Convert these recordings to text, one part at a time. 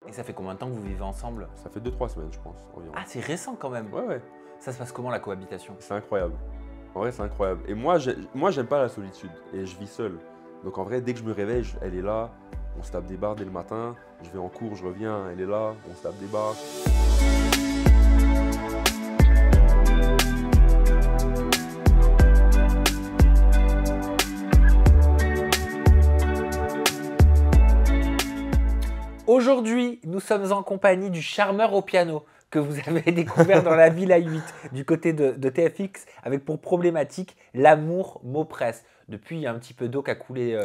Et ça fait combien de temps que vous vivez ensemble? Ça fait 2-3 semaines, je pense, environ. Ah, c'est récent quand même. Ouais, ouais, Ça se passe comment la cohabitation? c'est incroyable. En vrai, c'est incroyable. Et moi, j'aime pas la solitude et je vis seul. Donc en vrai, dès que je me réveille, elle est là. On se tape des barres dès le matin. Je vais en cours, je reviens, elle est là. On se tape des barres. Aujourd'hui, nous sommes en compagnie du charmeur au piano que vous avez découvert dans la Villa 8 du côté de TFX avec pour problématique l'amour m'oppresse. Depuis, il y a un petit peu d'eau qui a coulé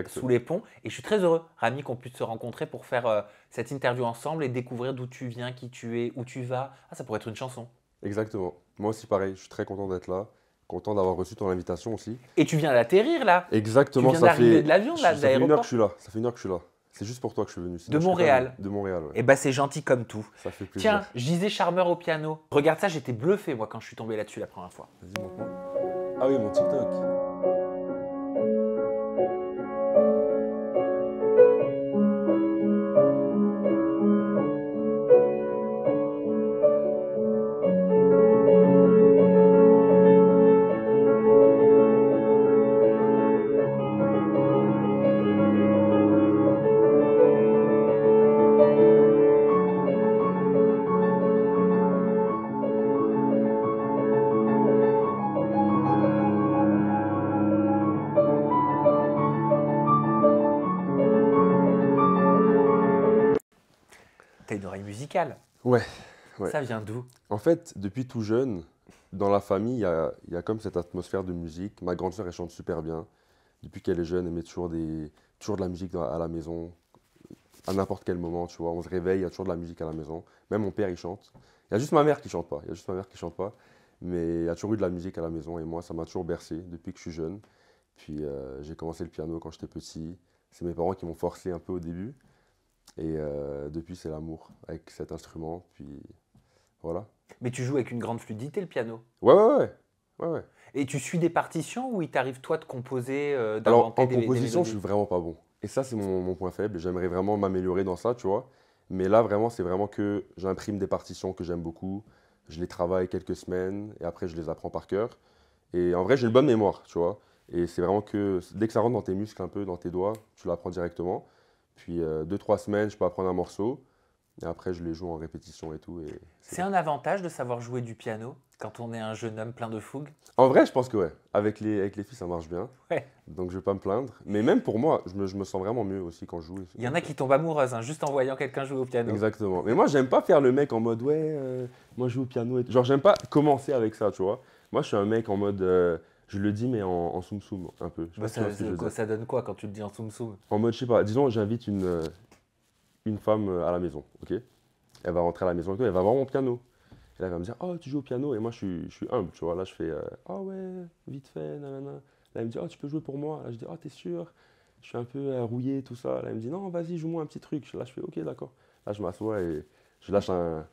sous les ponts et je suis très heureux, Rami, qu'on puisse se rencontrer pour faire cette interview ensemble et découvrir d'où tu viens, qui tu es, où tu vas. Ah, ça pourrait être une chanson. Exactement. Moi aussi, pareil. Je suis très content d'être là. Content d'avoir reçu ton invitation aussi. Et tu viens d'atterrir là. Exactement. Tu viens d'arriver de l'avion, là, Ça fait une heure que d'aéroport. je suis là. Ça fait une heure que je suis là. C'est juste pour toi que je suis venu. De Montréal. De Montréal, ouais. Eh ben, c'est gentil comme tout. Ça fait plaisir. Tiens, je disais charmeur au piano. Regarde ça, j'étais bluffé moi quand je suis tombé là-dessus la première fois. Vas-y, montre-moi. Ah oui, mon TikTok. T'as une oreille musicale. Ouais. Ouais. Ça vient d'où? En fait, depuis tout jeune, dans la famille, il y a comme cette atmosphère de musique. Ma grande sœur, elle chante super bien. Depuis qu'elle est jeune, elle met toujours de la musique à la maison, à n'importe quel moment, tu vois. On se réveille, il y a toujours de la musique à la maison. Même mon père, il chante. Il y a juste ma mère qui chante pas. Il y a juste ma mère qui chante pas. Mais il y a toujours eu de la musique à la maison. Et moi, ça m'a toujours bercé depuis que je suis jeune. Puis j'ai commencé le piano quand j'étais petit. C'est mes parents qui m'ont forcé un peu au début. Et depuis, c'est l'amour avec cet instrument. Puis voilà. Mais tu joues avec une grande fluidité le piano. Ouais, ouais, ouais. Ouais, ouais. Et tu suis des partitions ou il t'arrive toi de composer, Alors, d'inventer en des composition, je mélodies? suis vraiment pas bon. Et ça, c'est mon point faible. J'aimerais vraiment m'améliorer dans ça, tu vois. Mais là, vraiment, c'est vraiment que j'imprime des partitions que j'aime beaucoup. Je les travaille quelques semaines et après, je les apprends par cœur. Et en vrai, j'ai une bonne mémoire, tu vois. Et c'est vraiment que dès que ça rentre dans tes muscles un peu, dans tes doigts, tu l'apprends directement. Puis 2-3 semaines, je peux apprendre un morceau. Et après, je les joue en répétition et tout. Et C'est un avantage de savoir jouer du piano quand on est un jeune homme plein de fougue? En vrai, je pense que ouais. Avec les filles, ça marche bien. Ouais. Donc, je vais pas me plaindre. Mais même pour moi, je me sens vraiment mieux aussi quand je joue. Il y en a qui tombent amoureuses, hein, juste en voyant quelqu'un jouer au piano. Exactement. Mais moi, j'aime pas faire le mec en mode ouais, moi je joue au piano. Et tout. Genre, j'aime pas commencer avec ça, tu vois. Moi, je suis un mec en mode, je le dis, mais en soum soum un peu. Je sais Bah, pas si tu vois ce que je veux dire. ça donne quoi quand tu le dis en soum soum? En mode, je sais pas, disons, j'invite une femme à la maison, ok? Elle va rentrer à la maison et tout, elle va voir mon piano. Et là, elle va me dire, oh, tu joues au piano. Et moi, je suis humble, tu vois. Là, je fais, ah ouais, vite fait, nanana. Là, elle me dit, oh, tu peux jouer pour moi. Là, je dis, oh, t'es sûr? Je suis un peu rouillé, tout ça. Là, elle me dit, non, vas-y, joue-moi un petit truc. Là, je fais, ok, d'accord. Là, je m'assois et je lâche un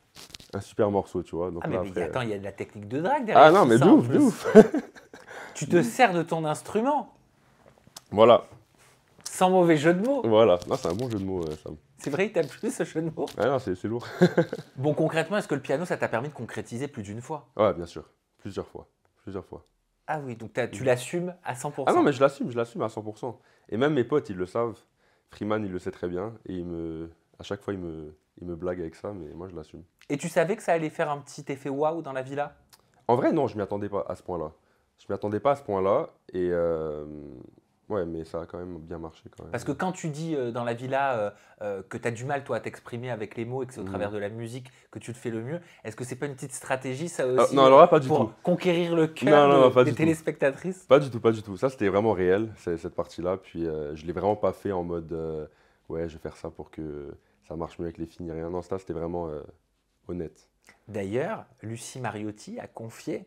super morceau, tu vois. Donc, Ah là, mais après, attends, il y a de la technique de drague derrière ah non, tout mais ça, de en ouf, de plus. ouf. Tu te sers de ton instrument, Voilà, sans mauvais jeu de mots. voilà. Non, c'est un bon jeu de mots, Sam. C'est vrai que t'as plus ce jeu de mots. Ah non, c'est lourd. Bon, concrètement, est-ce que le piano, ça t'a permis de concrétiser plus d'une fois? Ouais, bien sûr. Plusieurs fois. Plusieurs fois. Ah oui, donc tu l'assumes à 100%. Ah non, mais je l'assume à 100%. Et même mes potes, ils le savent. Freeman, il le sait très bien. Et à chaque fois, il me blague avec ça, mais moi, je l'assume. Et tu savais que ça allait faire un petit effet waouh dans la villa? En vrai, non, je m'y attendais pas à ce point-là. Je m'y attendais pas à ce point-là. Et ouais, mais ça a quand même bien marché quand même. Parce que quand tu dis dans la villa que tu as du mal, toi, à t'exprimer avec les mots et que c'est au travers de la musique que tu le fais le mieux, est-ce que c'est pas une petite stratégie, ça aussi, non, alors là, pas du pour tout. conquérir le Non, cœur non, pas des du tout. téléspectatrices? Pas du tout, pas du tout. Ça, c'était vraiment réel, cette partie-là. Puis je l'ai vraiment pas fait en mode ouais, je vais faire ça pour que ça marche mieux avec les filles, ni rien. Non, ça, c'était vraiment honnête. D'ailleurs, Lucie Mariotti a confié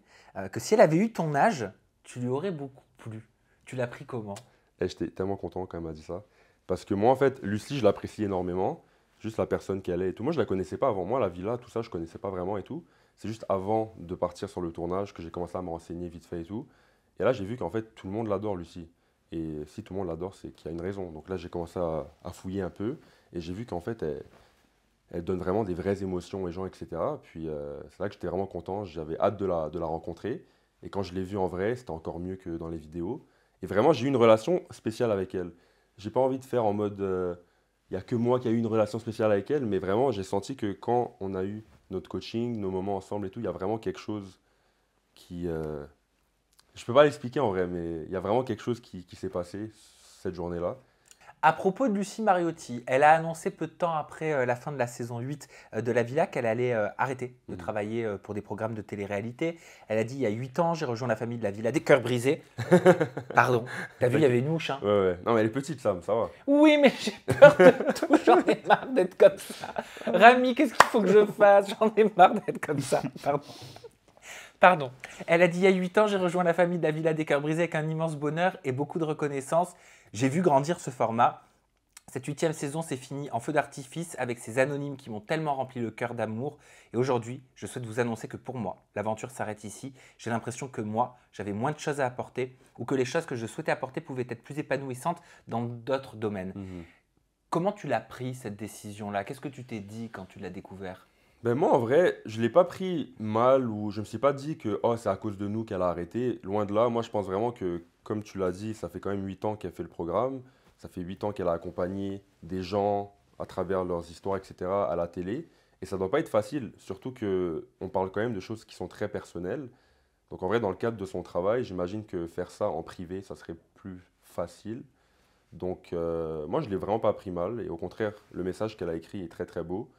que si elle avait eu ton âge, tu lui aurais beaucoup plu. Tu l'as pris comment? Et j'étais tellement content quand elle m'a dit ça. Parce que moi, en fait, Lucie, je l'apprécie énormément. Juste la personne qu'elle est et tout. Moi, je la connaissais pas avant. Moi, la villa, tout ça, je connaissais pas vraiment et tout. C'est juste avant de partir sur le tournage que j'ai commencé à me renseigner vite fait et tout. Et là, j'ai vu qu'en fait, tout le monde l'adore, Lucie. Et si tout le monde l'adore, c'est qu'il y a une raison. Donc là, j'ai commencé à fouiller un peu. Et j'ai vu qu'en fait, Elle donne vraiment des vraies émotions aux gens, etc. Puis c'est là que j'étais vraiment content, j'avais hâte de la rencontrer. Et quand je l'ai vue en vrai, c'était encore mieux que dans les vidéos. Et vraiment, j'ai eu une relation spéciale avec elle. J'ai pas envie de faire en mode, il n'y a que moi qui a eu une relation spéciale avec elle, mais vraiment, j'ai senti que quand on a eu notre coaching, nos moments ensemble et tout, il y a vraiment quelque chose qui... je peux pas l'expliquer en vrai, mais il y a vraiment quelque chose qui s'est passé cette journée-là. À propos de Lucie Mariotti, elle a annoncé peu de temps après la fin de la saison 8 de La Villa qu'elle allait arrêter de Mhm. travailler pour des programmes de télé-réalité. Elle a dit il y a 8 ans, j'ai rejoint la famille de La Villa des cœurs brisés. Pardon, t'as vu, il y avait une mouche. Hein. Ouais, ouais. Non, mais elle est petite, Sam, ça va. Oui, mais j'ai peur de tout, j'en ai marre d'être comme ça. Rami, qu'est-ce qu'il faut que je fasse? J'en ai marre d'être comme ça. Pardon. Pardon. Elle a dit il y a 8 ans, j'ai rejoint la famille de La Villa des cœurs brisés avec un immense bonheur et beaucoup de reconnaissance. J'ai vu grandir ce format. Cette 8e saison s'est finie en feu d'artifice avec ces anonymes qui m'ont tellement rempli le cœur d'amour. Et aujourd'hui, je souhaite vous annoncer que pour moi, l'aventure s'arrête ici. J'ai l'impression que moi, j'avais moins de choses à apporter ou que les choses que je souhaitais apporter pouvaient être plus épanouissantes dans d'autres domaines. Mhm. Comment tu l'as pris cette décision-là? Qu'est-ce que tu t'es dit quand tu l'as découvert? Ben moi, en vrai, je ne l'ai pas pris mal ou je ne me suis pas dit que oh, c'est à cause de nous qu'elle a arrêté. Loin de là, moi je pense vraiment que, comme tu l'as dit, ça fait quand même 8 ans qu'elle fait le programme. Ça fait 8 ans qu'elle a accompagné des gens à travers leurs histoires, etc., à la télé. Et ça ne doit pas être facile, surtout qu'on parle quand même de choses qui sont très personnelles. Donc en vrai, dans le cadre de son travail, j'imagine que faire ça en privé, ça serait plus facile. Donc moi, je ne l'ai vraiment pas pris mal. Et au contraire, le message qu'elle a écrit est très très beau.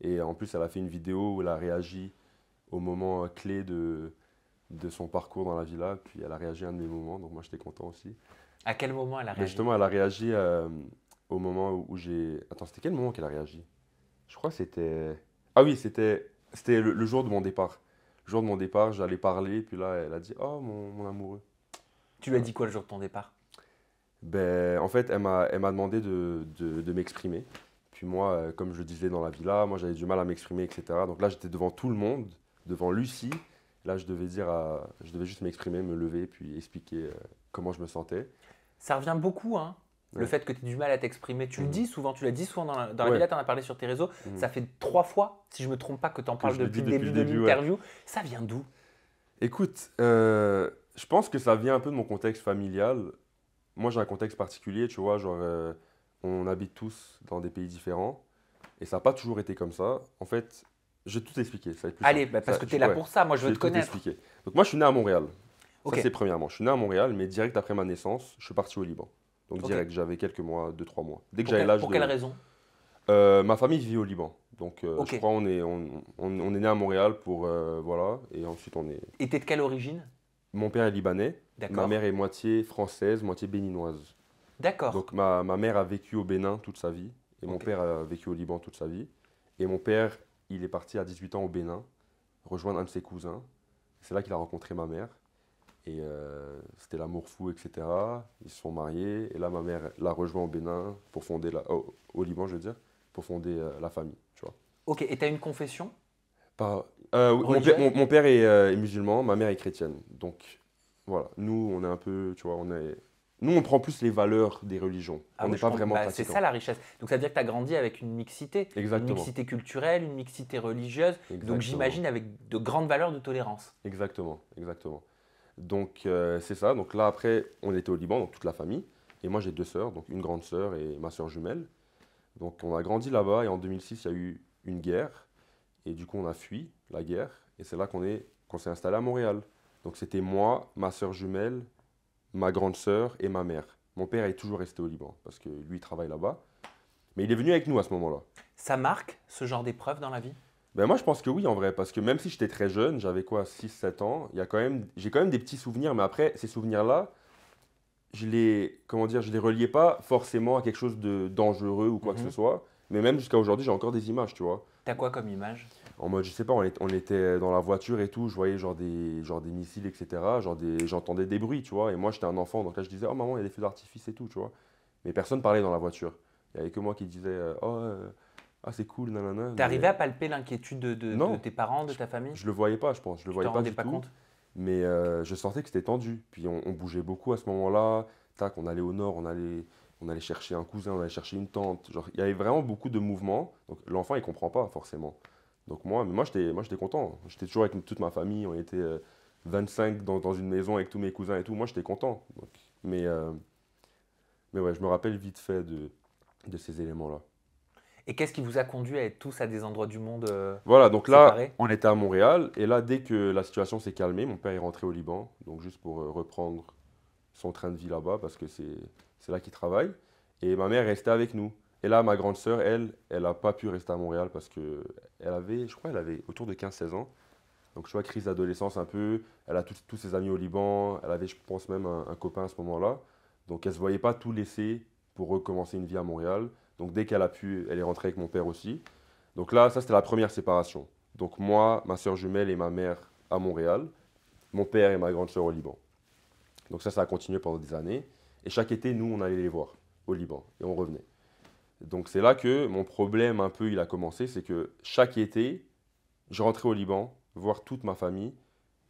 Et en plus, elle a fait une vidéo où elle a réagi au moment clé de son parcours dans la villa. Puis elle a réagi à un de mes moments, donc moi j'étais content aussi. À quel moment elle a Mais réagi? justement, elle a réagi au moment où j'ai... Attends, c'était quel moment qu'elle a réagi? Je crois que c'était... Ah oui, c'était le jour de mon départ. Le jour de mon départ, j'allais parler, puis là, elle a dit «Oh, mon amoureux». Tu lui as dit quoi le jour de ton départ? Ben, en fait, elle m'a demandé de m'exprimer. Puis moi, comme je le disais dans la villa, moi j'avais du mal à m'exprimer, etc. Donc là, j'étais devant tout le monde, devant Lucie. Là, je devais juste m'exprimer, me lever, puis expliquer comment je me sentais. Ça revient beaucoup, hein, le Ouais. fait que tu aies du mal à t'exprimer. Tu le Mhm. dis souvent, tu l'as dit souvent dans la Ouais. villa, tu en as parlé sur tes réseaux. Mhm. Ça fait 3 fois, si je ne me trompe pas, que tu en Que parles je le depuis dis le depuis début le de début, ouais. l'interview. Ça vient d'où? Écoute, je pense que ça vient un peu de mon contexte familial. Moi, j'ai un contexte particulier, tu vois, genre, on habite tous dans des pays différents. Et ça n'a pas toujours été comme ça. En fait, je vais tout expliquer, ça va être plus Allez, simple. parce que tu es là Ouais, pour ça, moi je je veux vais te tout connaître. expliquer. Donc moi, je suis né à Montréal. Ça, Ok, c'est premièrement. Je suis né à Montréal, mais direct après ma naissance, je suis parti au Liban. Donc ok. direct, j'avais quelques mois, 2, 3 mois. Dès que Pour, j'avais l'âge pour quelle de... raison? Ma famille vit au Liban. Donc je Ok. crois on est né à Montréal pour... voilà. Et ensuite, on est... Et t'es de quelle origine? Mon père est libanais. Ma D'accord. mère est moitié française, moitié béninoise. D'accord. Donc ma mère a vécu au Bénin toute sa vie. Et mon Ok. père a vécu au Liban toute sa vie. Et mon père, il est parti à 18 ans au Bénin, rejoindre un de ses cousins. C'est là qu'il a rencontré ma mère. Et c'était l'amour fou, etc. Ils se sont mariés. Et là, ma mère l'a rejoint au Bénin pour fonder au Liban, je veux dire, pour fonder la famille, tu vois. Ok, et t'as une confession Oui, religieuse? mon père est musulman, ma mère est chrétienne. Donc voilà, nous, on est un peu, tu vois, nous, on prend plus les valeurs des religions. Ah On oui, n'est je pas comprends. vraiment Bah, c'est pratiquants. ça la richesse. Donc ça veut dire que tu as grandi avec une Exactement, mixité culturelle, une mixité religieuse, donc exactement, j'imagine avec de grandes valeurs de tolérance. exactement, exactement. Donc c'est ça. Donc là, après, on était au Liban, donc toute la famille. Et moi, j'ai 2 sœurs, donc une grande sœur et ma sœur jumelle. Donc on a grandi là-bas et en 2006, il y a eu une guerre. Et du coup, on a fui la guerre. Et c'est là qu'on s'est installé à Montréal. Donc c'était moi, ma sœur jumelle, ma grande sœur et ma mère. Mon père est toujours resté au Liban parce que lui, il travaille là-bas. Mais il est venu avec nous à ce moment-là. Ça marque ce genre d'épreuve dans la vie? Ben moi, je pense que oui, en vrai, parce que même si j'étais très jeune, j'avais quoi, 6, 7 ans, j'ai quand même des petits souvenirs, mais après, ces souvenirs-là, comment dire, je les reliais pas forcément à quelque chose de dangereux ou quoi que ce Mhm. soit, mais même jusqu'à aujourd'hui, j'ai encore des images, tu vois. T'as quoi comme image? En mode, je sais pas, on était dans la voiture et tout, je voyais genre des missiles, etc., j'entendais des bruits, tu vois, et moi, j'étais un enfant, donc là, je disais, oh maman, il y a des feux d'artifice et tout, tu vois. Mais personne parlait dans la voiture. Il y avait que moi qui disais, ah, c'est cool, nanana, T'es arrivé mais à palper l'inquiétude de non. tes parents, de Je, ta famille? je le voyais pas, je pense. Je le Tu t'en voyais pas rendais du pas tout. compte? Mais je sentais que c'était tendu. Puis on bougeait beaucoup à ce moment-là. Tac, on allait au nord, On allait chercher un cousin, on allait chercher une tante. Genre, il y avait vraiment beaucoup de mouvements. Donc l'enfant, il ne comprend pas forcément. Donc moi j'étais content. J'étais toujours avec toute ma famille. On était 25 dans une maison avec tous mes cousins et tout. Moi, j'étais content. Donc, mais, euh, mais ouais, je me rappelle vite fait de ces éléments-là. Et qu'est-ce qui vous a conduit à être tous à des endroits du monde Voilà, donc là, séparés? on était à Montréal. Et là, dès que la situation s'est calmée, mon père est rentré au Liban. Donc juste pour reprendre son train de vie là-bas parce que c'est là qu'il travaille. Et ma mère restait avec nous. Et là, ma grande sœur, elle n'a pas pu rester à Montréal parce que elle avait, je crois, elle avait autour de 15-16 ans. Donc, je vois, crise d'adolescence un peu. Elle a tous ses amis au Liban. Elle avait, je pense, même un copain à ce moment-là. Donc, elle ne se voyait pas tout laisser pour recommencer une vie à Montréal. Donc, dès qu'elle a pu, elle est rentrée avec mon père aussi. Donc là, ça, c'était la première séparation. Donc, moi, ma sœur jumelle et ma mère à Montréal. Mon père et ma grande sœur au Liban. Donc ça a continué pendant des années. Et chaque été, nous, on allait les voir au Liban et on revenait. Donc c'est là que mon problème un peu, il a commencé, c'est que chaque été, je rentrais au Liban, voir toute ma famille.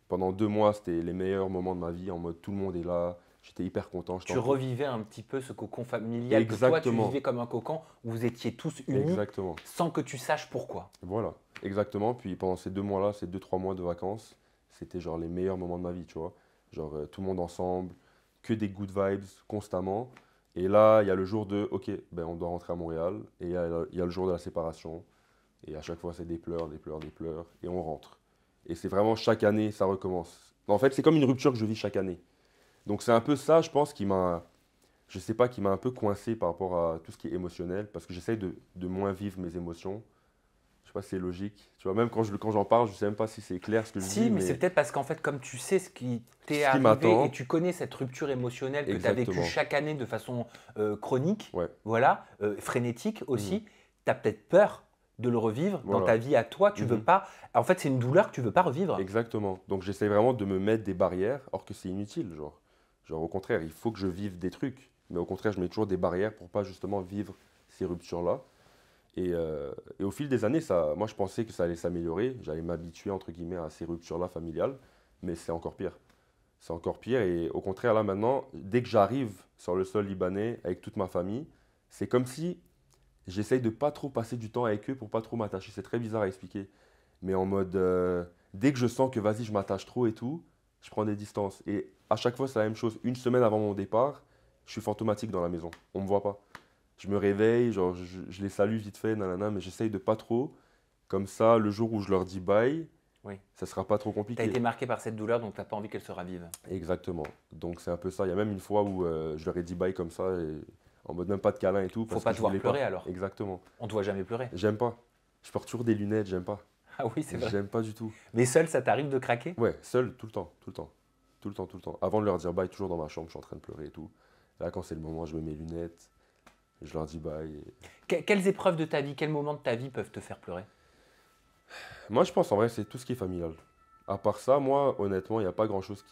Pendant 2 mois, c'était les meilleurs moments de ma vie, en mode tout le monde est là, j'étais hyper content. Tu revivais un petit peu ce cocon familial que toi, tu Exactement, vivais comme un cocon où vous étiez tous unis exactement. sans que tu saches pourquoi. Voilà, exactement. Puis pendant ces 2 mois-là, ces 2, 3 mois de vacances, c'était genre les meilleurs moments de ma vie, tu vois. Genre tout le monde ensemble, que des good vibes constamment. Et là, il y a le jour de, ok, ben on doit rentrer à Montréal. Et il y a le jour de la séparation. Et à chaque fois, c'est des pleurs, des pleurs, des pleurs. Et on rentre. Et c'est vraiment chaque année, ça recommence. En fait, c'est comme une rupture que je vis chaque année. Donc c'est un peu ça, je pense, je sais pas, qui m'a un peu coincé par rapport à tout ce qui est émotionnel. Parce que j'essaye de moins vivre mes émotions. Je sais pas si c'est logique. Tu vois, même quand j'en parle, je sais même pas si c'est clair ce que je Si, dis, mais c'est mais peut-être parce qu'en fait, comme tu sais ce qui t'est ce qui arrivé et m'attend, tu connais cette rupture émotionnelle que tu as vécue exactement. chaque année de façon chronique, Ouais. voilà, frénétique Mhm. aussi, tu as peut-être peur de le revivre dans Voilà. ta vie à toi. Tu veux Mhm. pas. En fait, c'est une douleur que tu veux pas revivre. Exactement. Donc j'essaie vraiment de me mettre des barrières, or que c'est inutile, genre. Genre au contraire, il faut que je vive des trucs, mais au contraire, je mets toujours des barrières pour pas justement vivre ces ruptures-là. Et au fil des années, moi je pensais que ça allait s'améliorer, j'allais m'habituer entre guillemets à ces ruptures-là familiales, mais c'est encore pire. C'est encore pire et au contraire, là maintenant, dès que j'arrive sur le sol libanais avec toute ma famille, c'est comme si j'essaye de pas trop passer du temps avec eux pour pas trop m'attacher. C'est très bizarre à expliquer, mais en mode, dès que je sens que vas-y, je m'attache trop et tout, je prends des distances. Et à chaque fois, c'est la même chose. Une semaine avant mon départ, je suis fantomatique dans la maison. On me voit pas. Je me réveille, genre, je les salue vite fait, nanana, mais j'essaye de pas trop. Comme ça, le jour où je leur dis bye, Oui. ça sera pas trop Tu as compliqué. été marqué par cette douleur, donc tu n'as pas envie qu'elle se ravive. Exactement. Donc c'est un peu ça. Il y a même une fois où je leur ai dit bye comme ça, et en mode même pas de câlin et tout, Faut parce que pas te je voir voulais pleurer pas. alors. Exactement. On te voit jamais pleurer. J'aime pas. Je porte toujours des lunettes, j'aime pas. Ah oui, c'est vrai. J'aime pas du tout. Mais seul, ça t'arrive de craquer? Ouais, seul, tout le temps, tout le temps. Tout le temps, tout le temps. Avant de leur dire bye, toujours dans ma chambre, je suis en train de pleurer et tout. Là, quand c'est le moment, je mets mes lunettes, je leur dis bye. Quelles épreuves de ta vie, quels moments de ta vie peuvent te faire pleurer? Moi, je pense en vrai, c'est tout ce qui est familial. À part ça, moi, honnêtement, il n'y a pas grand-chose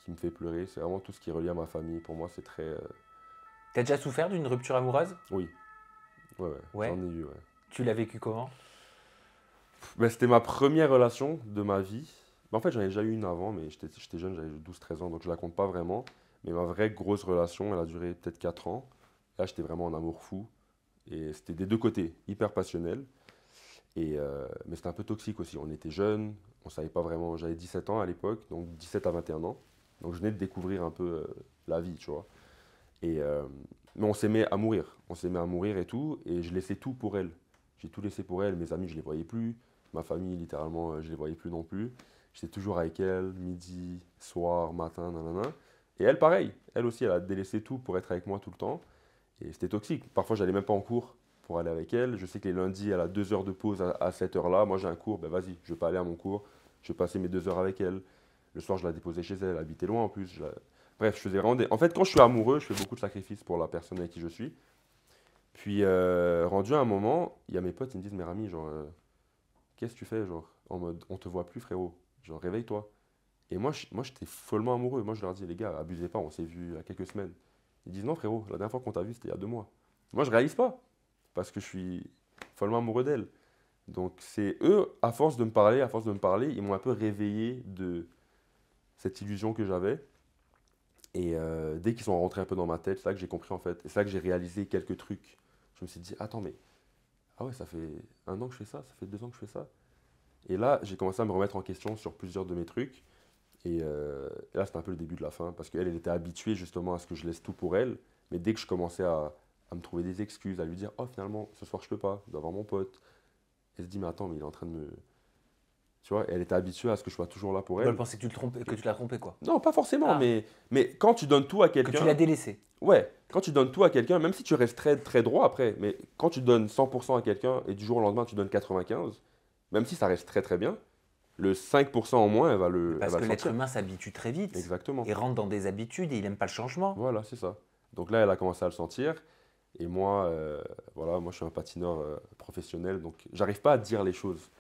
qui me fait pleurer. C'est vraiment tout ce qui est relié à ma famille. Pour moi, c'est très. T'as déjà souffert d'une rupture amoureuse? Oui, ouais, ouais, Ouais. j'en ai eu, ouais. Tu l'as vécu comment? Ben, c'était ma première relation de ma vie. Ben, en fait, j'en ai déjà eu une avant, mais j'étais jeune, j'avais 12-13 ans, donc je la compte pas vraiment. Mais ma vraie grosse relation, elle a duré peut-être 4 ans. Là, j'étais vraiment en amour fou. Et c'était des deux côtés, hyper passionnel. Mais c'était un peu toxique aussi. On était jeunes, on savait pas vraiment. J'avais 17 ans à l'époque, donc 17 à 21 ans. Donc je venais de découvrir un peu la vie, tu vois. Et, euh, mais on s'aimait à mourir. On s'aimait à mourir et tout. Et je laissais tout pour elle. J'ai tout laissé pour elle. Mes amis, je les voyais plus. Ma famille, littéralement, je les voyais plus non plus. J'étais toujours avec elle, midi, soir, matin, nanana. Et elle, pareil. Elle aussi, elle a délaissé tout pour être avec moi tout le temps. Et c'était toxique. Parfois, j'allais même pas en cours pour aller avec elle. Je sais que les lundis, elle a 2 heures de pause à cette heure-là. Moi, j'ai un cours. Ben vas-y, je vais pas aller à mon cours. Je vais passer mes 2 heures avec elle. Le soir, je la déposais chez elle. Elle habitait loin en plus. Bref, je faisais vraiment En fait, quand je suis amoureux, je fais beaucoup de sacrifices pour la personne avec qui je suis. Puis, rendu à un moment, il y a mes potes, ils me disent, mais Rami, genre, qu'est-ce que tu fais, genre, en mode, on te voit plus, frérot. Genre, réveille-toi. Et moi, j'étais follement amoureux. Moi, je leur dis, les gars, abusez pas, on s'est vu il y a quelques semaines. Ils disent, non, frérot, la dernière fois qu'on t'a vu, c'était il y a 2 mois. Moi, je réalise pas, parce que je suis follement amoureux d'elle. Donc, c'est eux, à force de me parler, ils m'ont un peu réveillé de cette illusion que j'avais. Et dès qu'ils sont rentrés un peu dans ma tête, c'est là que j'ai compris en fait. Et c'est là que j'ai réalisé quelques trucs. Je me suis dit, attends, mais ah ouais, ça fait 1 an que je fais ça, ça fait 2 ans que je fais ça. Et là, j'ai commencé à me remettre en question sur plusieurs de mes trucs. Et là, c'était un peu le début de la fin, parce qu'elle, elle était habituée justement à ce que je laisse tout pour elle. Mais dès que je commençais à me trouver des excuses, à lui dire, oh finalement, ce soir je peux pas, je dois voir mon pote. Elle se dit, mais attends, mais il est en train de me. Tu vois, elle était habituée à ce que je sois toujours là pour Elle elle. pensait que que tu l'as trompé, quoi. Non, pas forcément, Ah, mais quand tu donnes tout à que tu l'as quelqu'un, délaissé. ouais, quand tu donnes tout à quelqu'un, même si tu restes très, très droit après, mais quand tu donnes 100% à quelqu'un et du jour au lendemain tu donnes 95, même si ça reste très très bien, le 5% en moins, elle Parce va que le l'être sentir. humain s'habitue très vite Exactement. et rentre dans des habitudes et il n'aime pas le changement. Voilà, c'est ça. Donc là, elle a commencé à le sentir. Et moi, voilà, moi je suis un patineur professionnel, donc j'arrive pas à dire les choses.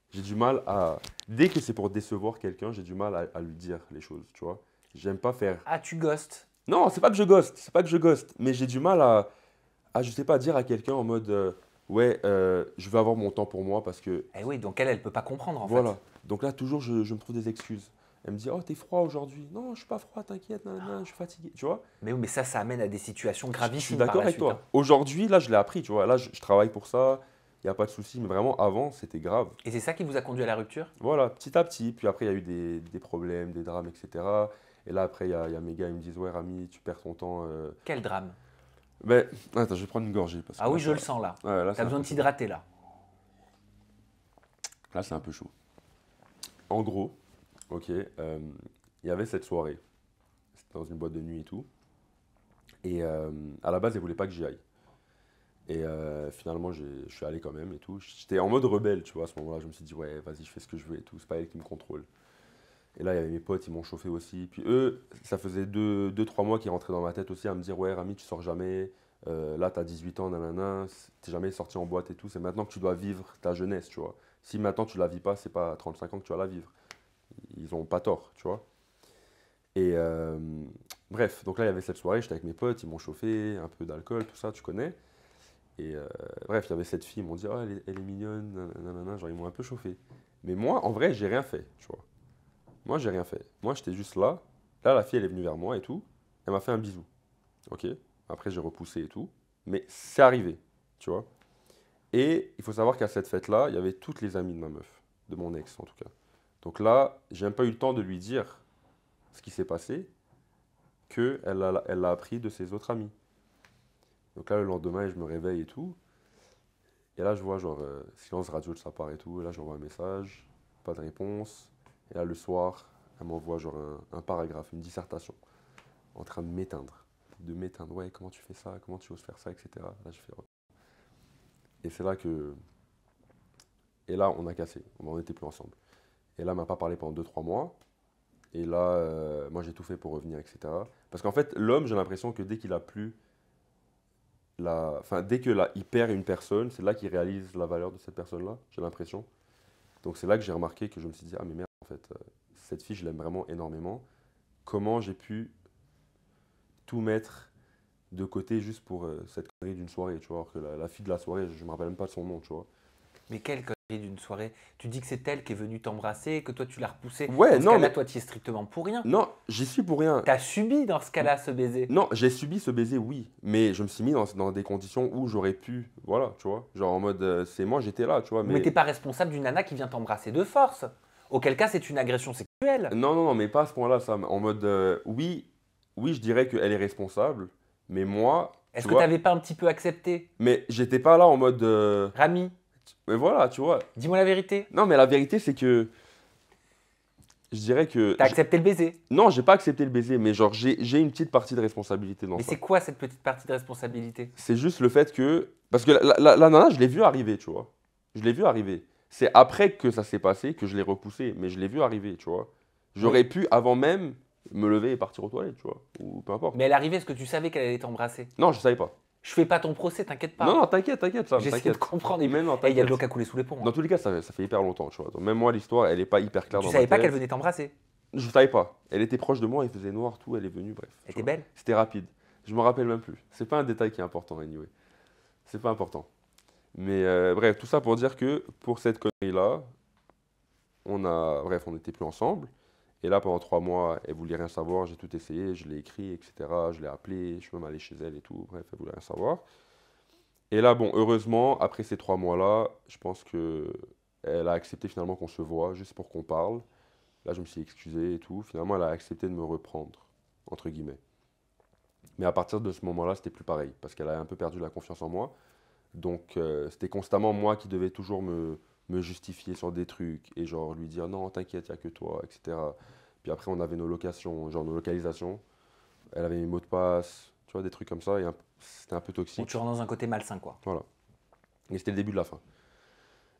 J'ai du mal à. Dès que c'est pour décevoir quelqu'un, j'ai du mal à lui dire les choses, tu vois. J'aime pas faire. Ah, tu ghostes. Non, c'est pas que je ghost, c'est pas que je ghost, mais j'ai du mal je sais pas, dire à quelqu'un en mode ouais, je veux avoir mon temps pour moi parce que Eh oui, donc elle peut pas comprendre en fait. voilà. Donc là, toujours, je me trouve des excuses. Elle me dit, oh, t'es froid aujourd'hui. Non, je suis pas froid, t'inquiète, nanana, je suis fatigué, tu vois. Mais oui, mais ça amène à des situations Je suis gravissimes par d'accord la avec suite, hein. toi. Aujourd'hui, là, je l'ai appris, tu vois. Là, je travaille pour ça, il n'y a pas de souci, mais vraiment, avant, c'était grave. Et c'est ça qui vous a conduit à la rupture? Voilà, petit à petit. Puis après, il y a eu des problèmes, des drames, etc. Et là, après, il y a mes gars, ils me disent, ouais, Rami, tu perds ton temps. Quel drame. Mais, attends, je vais prendre une gorgée. Parce que Ah là, oui, je le sens là. ouais, là, c'est T'as un besoin peu de chaud. t'hydrater là. Là, c'est un peu chaud. En gros, ok, il y avait cette soirée. C'était dans une boîte de nuit et tout. Et à la base, elle voulait pas que j'y aille. Et finalement, je suis allé quand même et tout. J'étais en mode rebelle, tu vois, à ce moment-là. Je me suis dit, ouais, vas-y, je fais ce que je veux et tout. C'est pas elle qui me contrôle. Et là, il y avait mes potes, ils m'ont chauffé aussi. Puis eux, ça faisait 2, 3 mois qu'ils rentraient dans ma tête aussi à me dire, ouais, Rami, tu sors jamais. Là, t'as 18 ans, nanana. T'es jamais sorti en boîte et tout. C'est maintenant que tu dois vivre ta jeunesse, tu vois. Si maintenant tu la vis pas, c'est pas à 35 ans que tu vas la vivre. Ils ont pas tort, tu vois. Et bref, donc là, il y avait cette soirée, j'étais avec mes potes, ils m'ont chauffé, un peu d'alcool, tout ça, tu connais. Et bref, il y avait cette fille, ils m'ont dit, oh, elle est mignonne, nanana, genre ils m'ont un peu chauffé. Mais moi, en vrai, j'ai rien fait, tu vois. Moi, j'ai rien fait. Moi, j'étais juste là. Là, la fille, elle est venue vers moi et tout. Elle m'a fait un bisou. Ok. Après, j'ai repoussé et tout. Mais c'est arrivé, tu vois. Et il faut savoir qu'à cette fête-là, il y avait toutes les amies de ma meuf, de mon ex en tout cas. Donc là, j'ai même pas eu le temps de lui dire ce qui s'est passé, elle l'a appris de ses autres amis. Donc là, le lendemain, je me réveille et tout. Et là, je vois genre silence radio de sa part et tout. Et là, j'envoie un message, pas de réponse. Et là, le soir, elle m'envoie genre un paragraphe, une dissertation, en train de m'éteindre. De m'éteindre. Ouais, comment tu fais ça? Comment tu oses faire ça? Etc. Là, je fais. Oh. Et c'est là que. Et là, on a cassé. On n'était plus ensemble. Et là, elle m'a pas parlé pendant 2, 3 mois. Et là, moi, j'ai tout fait pour revenir, etc. Parce qu'en fait, l'homme, j'ai l'impression que dès qu'il a plus enfin, dès que là, il perd une personne, c'est là qu'il réalise la valeur de cette personne-là, j'ai l'impression. Donc c'est là que j'ai remarqué que je me suis dit, ah mais merde, en fait, cette fille, je l'aime vraiment énormément. Comment j'ai pu tout mettre de côté juste pour cette connerie d'une soirée, tu vois, alors que la fille de la soirée, je me rappelle même pas de son nom, tu vois. Mais quelle connerie d'une soirée. Tu dis que c'est elle qui est venue t'embrasser, que toi tu l'as repoussée. Ouais, Dans ce non, cas-là, mais toi tu y es strictement pour rien. non, j'y suis pour rien. T'as subi dans ce cas-là ce baiser. Non, j'ai subi ce baiser, oui, mais je me suis mis dans des conditions où j'aurais pu, voilà, tu vois, genre en mode, c'est moi, j'étais là, tu vois, Mais mais t'es pas responsable d'une nana qui vient t'embrasser de force. Auquel cas, c'est une agression sexuelle. non, non, non, mais pas à ce point-là, Sam. En mode, oui, oui, je dirais qu'elle est responsable, mais moi, Est-ce tu que vois, t'avais pas un petit peu accepté? mais j'étais pas là en mode, Rami, mais voilà, tu vois. dis-moi la vérité. Non, mais la vérité, c'est que je dirais que, T'as accepté le baiser. non, j'ai pas accepté le baiser, mais genre, j'ai une petite partie de responsabilité dans Mais ça. c'est quoi cette petite partie de responsabilité? C'est juste le fait que, parce que la nana, je l'ai vu arriver, tu vois. Je l'ai vu arriver. C'est après que ça s'est passé que je l'ai repoussé, mais je l'ai vu arriver, tu vois. J'aurais pu, avant même, me lever et partir aux toilettes, tu vois, ou peu importe. Mais elle arrivait, est-ce que tu savais qu'elle allait t'embrasser? Non, je savais pas. Je fais pas ton procès, t'inquiète pas. Non, non, t'inquiète, Sam, J'essaie de t'inquiète. comprendre. Mais non, Et il y a de t'inquiète. l'eau qui a coulé sous les ponts, Dans hein. tous les cas, ça fait hyper longtemps, tu vois. Donc, même moi, l'histoire, elle est pas hyper claire Tu dans savais ma pas tête. qu'elle venait t'embrasser. Je savais pas. Elle était proche de moi, il faisait noir, tout, elle est venue, bref. Elle tu était vois. belle. C'était rapide. Je me rappelle même plus. C'est pas un détail qui est important, anyway. C'est pas important. Mais bref, tout ça pour dire que pour cette connerie-là, bref, on n'était plus ensemble. Et là, pendant 3 mois, elle voulait rien savoir, j'ai tout essayé, je l'ai écrit, etc. Je l'ai appelé, je suis même allé chez elle et tout. Bref, elle voulait rien savoir. Et là, bon, heureusement, après ces 3 mois-là, je pense que elle a accepté finalement qu'on se voit, juste pour qu'on parle. Là, je me suis excusé et tout. Finalement, elle a accepté de me reprendre, entre guillemets. Mais à partir de ce moment-là, c'était plus pareil, parce qu'elle a un peu perdu la confiance en moi. Donc, c'était constamment moi qui devais toujours me justifier sur des trucs et genre lui dire non, t'inquiète, il n'y a que toi, etc. Puis après, on avait nos locations, genre nos localisations. Elle avait mes mots de passe, tu vois, des trucs comme ça. Et c'était un peu Donc tu toxique. rentres dans un côté malsain, quoi. Voilà. Et c'était le début de la fin.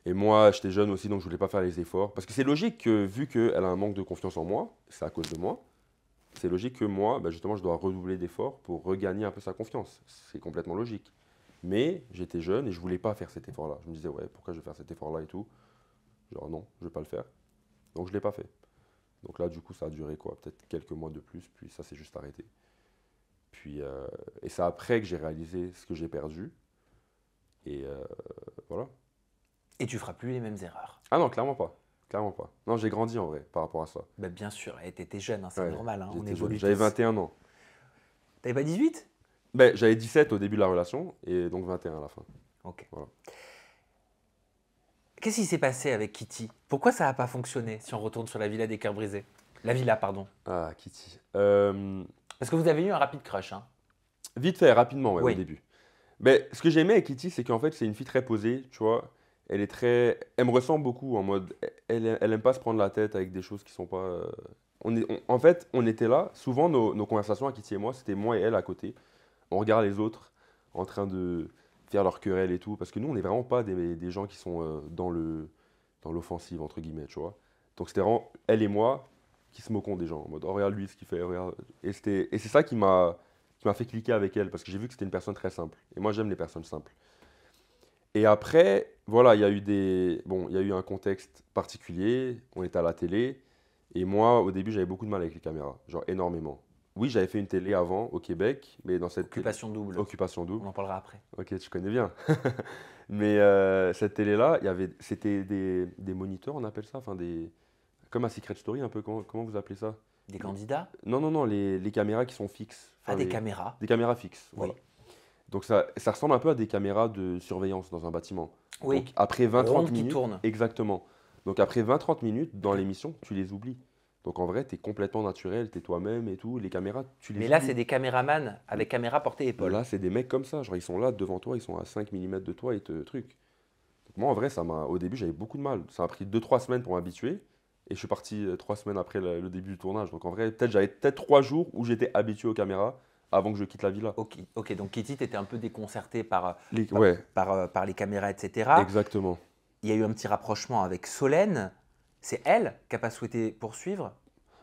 Et moi, j'étais jeune aussi, donc je voulais pas faire les efforts. Parce que c'est logique que, vu qu'elle a un manque de confiance en moi, c'est à cause de moi, c'est logique que moi, bah, justement, je dois redoubler d'efforts pour regagner un peu sa confiance. C'est complètement logique. Mais j'étais jeune et je voulais pas faire cet effort-là. Je me disais, ouais, pourquoi je vais faire cet effort-là et tout. Genre, non, je vais pas le faire. Donc, je l'ai pas fait. Donc là, du coup, ça a duré quoi, peut-être quelques mois de plus, puis ça s'est juste arrêté. Puis, et c'est après que j'ai réalisé ce que j'ai perdu. Et voilà. Et tu feras plus les mêmes erreurs. Ah non, clairement pas. Clairement pas. Non, j'ai grandi en vrai par rapport à ça. Bah, bien sûr, et t'étais jeune, hein, c'est Ouais, normal, hein, on j'étais jeune. évolue J'avais tous. 21 ans. T'avais pas 18? Ben, j'avais 17 au début de la relation et donc 21 à la fin. Ok. Voilà. Qu'est-ce qui s'est passé avec Kitty? Pourquoi ça n'a pas fonctionné si on retourne sur la villa des cœurs brisés? La villa, pardon. Ah, Kitty. Parce que vous avez eu un rapide crush, hein? Vite fait, rapidement, ouais, au Oui. début. Ben, ce que j'aimais avec Kitty, c'est qu'en fait, c'est une fille très posée, tu vois. Elle est très. Elle me ressemble beaucoup en mode. Elle aime pas se prendre la tête avec des choses qui sont pas. En fait, on était là. Souvent, nos conversations à Kitty et moi, c'était moi et elle à côté. On regarde les autres en train de faire leur querelle et tout. Parce que nous, on n'est vraiment pas des gens qui sont dans l'offensive, entre guillemets, tu vois. Donc, c'était vraiment elle et moi qui se moquons des gens. En mode, oh, regarde lui ce qu'il fait, regarde. Et c'est ça qui m'a fait cliquer avec elle. Parce que j'ai vu que c'était une personne très simple. Et moi, j'aime les personnes simples. Et après, voilà, il y a eu un contexte particulier. On était à la télé. Et moi, au début, j'avais beaucoup de mal avec les caméras. Genre énormément. Oui, j'avais fait une télé avant au Québec, mais dans cette télé. Occupation double. Occupation On double. en parlera après. Ok, tu connais bien. Mais cette télé-là, c'était des moniteurs, on appelle ça, enfin comme un Secret Story un peu. Comment vous appelez ça? Des candidats? Non, non, non, les caméras qui sont fixes. Ah, Enfin, des caméras. des caméras fixes, Oui. voilà. Donc ça ressemble un peu à des caméras de surveillance dans un bâtiment. Oui. Donc après 20-30 Ronde qui minutes, tourne. exactement. Donc après 20-30 minutes dans l'émission, tu les oublies. Donc en vrai, tu es complètement naturel, tu es toi-même et tout. Les caméras, tu les Mais là, oublies. c'est des caméramans avec caméra portée épaule. Là, c'est des mecs comme ça. Genre, ils sont là devant toi, ils sont à 5 millimètres de toi et te truc. Donc moi, en vrai, au début, j'avais beaucoup de mal. Ça m'a pris 2-3 semaines pour m'habituer. Et je suis parti 3 semaines après le début du tournage. Donc en vrai, j'avais peut-être 3 jours où j'étais habitué aux caméras avant que je quitte la villa. Ok, ok, donc Kitty, tu étais un peu déconcerté par, Ouais, par les caméras, etc. exactement. Il y a eu un petit rapprochement avec Solène. C'est elle qui n'a pas souhaité poursuivre.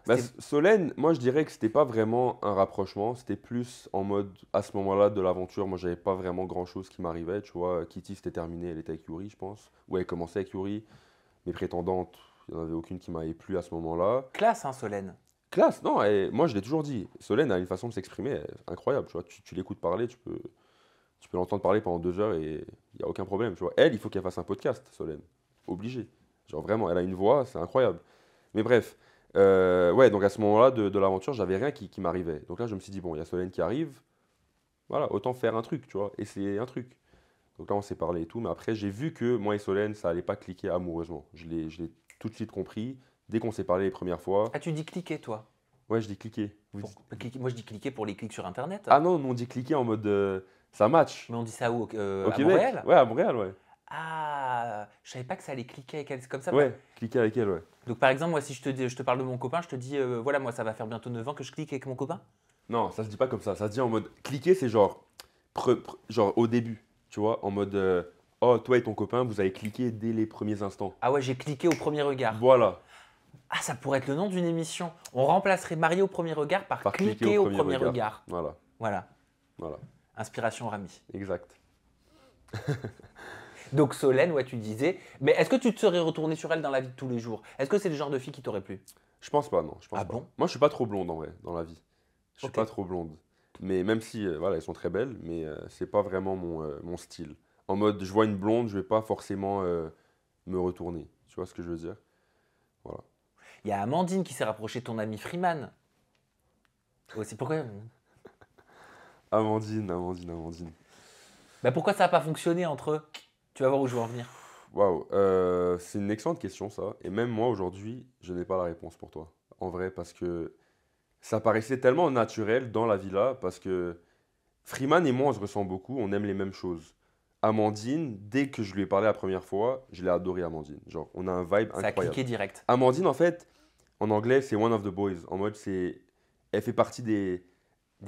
Bah, C'était- Solène, moi je dirais que c'était pas vraiment un rapprochement, c'était plus en mode à ce moment-là de l'aventure, moi j'avais pas vraiment grand-chose qui m'arrivait, tu vois. Kitty c'était terminé, elle était avec Yuri, je pense. Ouais, elle commençait avec Yuri. Mes prétendantes, il n'y en avait aucune qui m'avait plu à ce moment-là. Classe, hein, Solène. Classe, non, moi je l'ai toujours dit. Solène a une façon de s'exprimer incroyable, tu vois. Tu l'écoutes parler, tu peux l'entendre parler pendant 2 heures et il n'y a aucun problème, tu vois. Elle, il faut qu'elle fasse un podcast, Solène. Obligé. Genre vraiment, elle a une voix, c'est incroyable. Mais bref, ouais, donc à ce moment-là de l'aventure, j'avais rien qui m'arrivait. Donc là, je me suis dit, bon, il y a Solène qui arrive, voilà, autant faire un truc, tu vois, essayer un truc. Donc là, on s'est parlé et tout, mais après, j'ai vu que moi et Solène, ça allait pas cliquer amoureusement. Je l'ai tout de suite compris. Dès qu'on s'est parlé les premières fois, Ah, tu dis cliquer, toi. ouais, je dis cliquer. Moi, je dis cliquer pour les clics sur Internet. Ah non, nous, on dit cliquer en mode ça match. Mais on dit ça où? Au À Québec? Montréal? Ouais, à Montréal, ouais. Ah, je savais pas que ça allait cliquer avec elle. C'est comme ça. Ouais, cliquer avec elle, ouais. Donc, par exemple, moi, si je te parle de mon copain, je te dis, voilà, moi, ça va faire bientôt 9 ans que je clique avec mon copain. Non, ça se dit pas comme ça. Ça se dit en mode cliquer, c'est genre, genre au début, tu vois, en mode oh, toi et ton copain, vous avez cliqué dès les premiers instants. Ah ouais, j'ai cliqué au premier regard. Voilà, Ah, ça pourrait être le nom d'une émission. On remplacerait Marié au premier regard par, cliquer au premier regard. Voilà, Voilà, voilà, inspiration Rami. exact. Donc Solène, ouais, tu disais. Mais est-ce que tu te serais retourné sur elle dans la vie de tous les jours? Est-ce que c'est le genre de fille qui t'aurait plu? Je pense pas, non, je pense Ah pas. bon? Moi, je suis pas trop blonde en vrai, dans la vie. Je suis Ok. pas trop blonde. Mais même si, voilà, elles sont très belles, mais c'est pas vraiment mon style. En mode, je vois une blonde, je vais pas forcément me retourner. Tu vois ce que je veux dire? Voilà. Il y a Amandine qui s'est rapprochée de ton ami Freeman. Aussi, pourquoi Amandine. bah, pourquoi ça n'a pas fonctionné entre eux? Tu vas voir où je veux en venir. Waouh, c'est une excellente question ça. Et même moi aujourd'hui, je n'ai pas la réponse pour toi. En vrai, parce que ça paraissait tellement naturel dans la villa, parce que Freeman et moi, on se ressent beaucoup, on aime les mêmes choses. Amandine, dès que je lui ai parlé la première fois, je l'ai adoré Amandine. Genre, on a un vibe Ça a incroyable. cliqué direct. Amandine, en fait, en anglais, c'est one of the boys. En mode, elle fait partie Des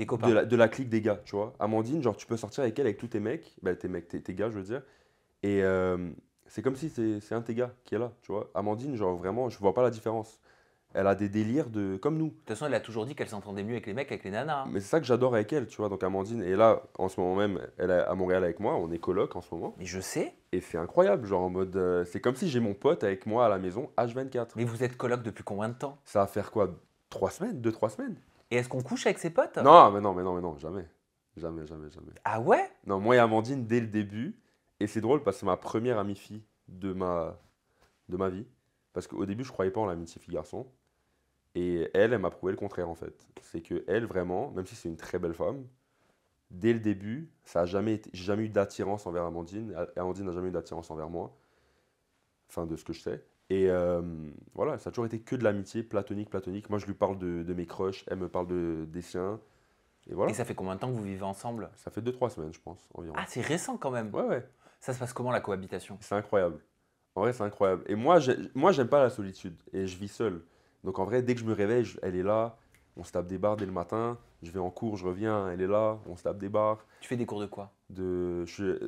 copains. de la clique des gars, tu vois. Amandine, genre, tu peux sortir avec elle, avec tous tes mecs, bah, tes gars, je veux dire. Et c'est comme si c'est un de tes gars qui est là, tu vois. Amandine, genre, vraiment, je vois pas la différence. Elle a des délires comme nous. De toute façon, elle a toujours dit qu'elle s'entendait mieux avec les mecs qu'avec les nanas, hein. Mais c'est ça que j'adore avec elle, tu vois. Donc Amandine est là, en ce moment même, elle est à Montréal avec moi, on est coloc en ce moment. Mais je sais. Et c'est incroyable, genre en mode, c'est comme si j'ai mon pote avec moi à la maison, H24. Mais vous êtes coloc depuis combien de temps? Ça va faire quoi? 3 semaines? 2, 3 semaines? Et est-ce qu'on couche avec ses potes? Non, jamais. Jamais. Ah ouais? Non, moi et Amandine, dès le début, et c'est drôle parce que c'est ma première amie fille de ma vie. Parce qu'au début, je croyais pas en l'amitié fille-garçon. Et elle m'a prouvé le contraire en fait. C'est que elle, vraiment, même si c'est une très belle femme, dès le début, ça a jamais été, j'ai jamais eu d'attirance envers Amandine. Amandine n'a jamais eu d'attirance envers moi. Enfin, de ce que je sais. Et voilà, ça a toujours été que de l'amitié, platonique. Moi, je lui parle de mes crushs, elle me parle des siens. Et voilà. Et ça fait combien de temps que vous vivez ensemble? Ça fait 2, 3 semaines, je pense, environ. Ah, c'est récent quand même. Ouais. Ça se passe comment la cohabitation? C'est incroyable. En vrai, c'est incroyable. Et moi, j'aime pas la solitude. Et je vis seul. Donc en vrai, dès que je me réveille, elle est là. On se tape des barres dès le matin. Je vais en cours, je reviens, elle est là. On se tape des barres. Tu fais des cours de quoi?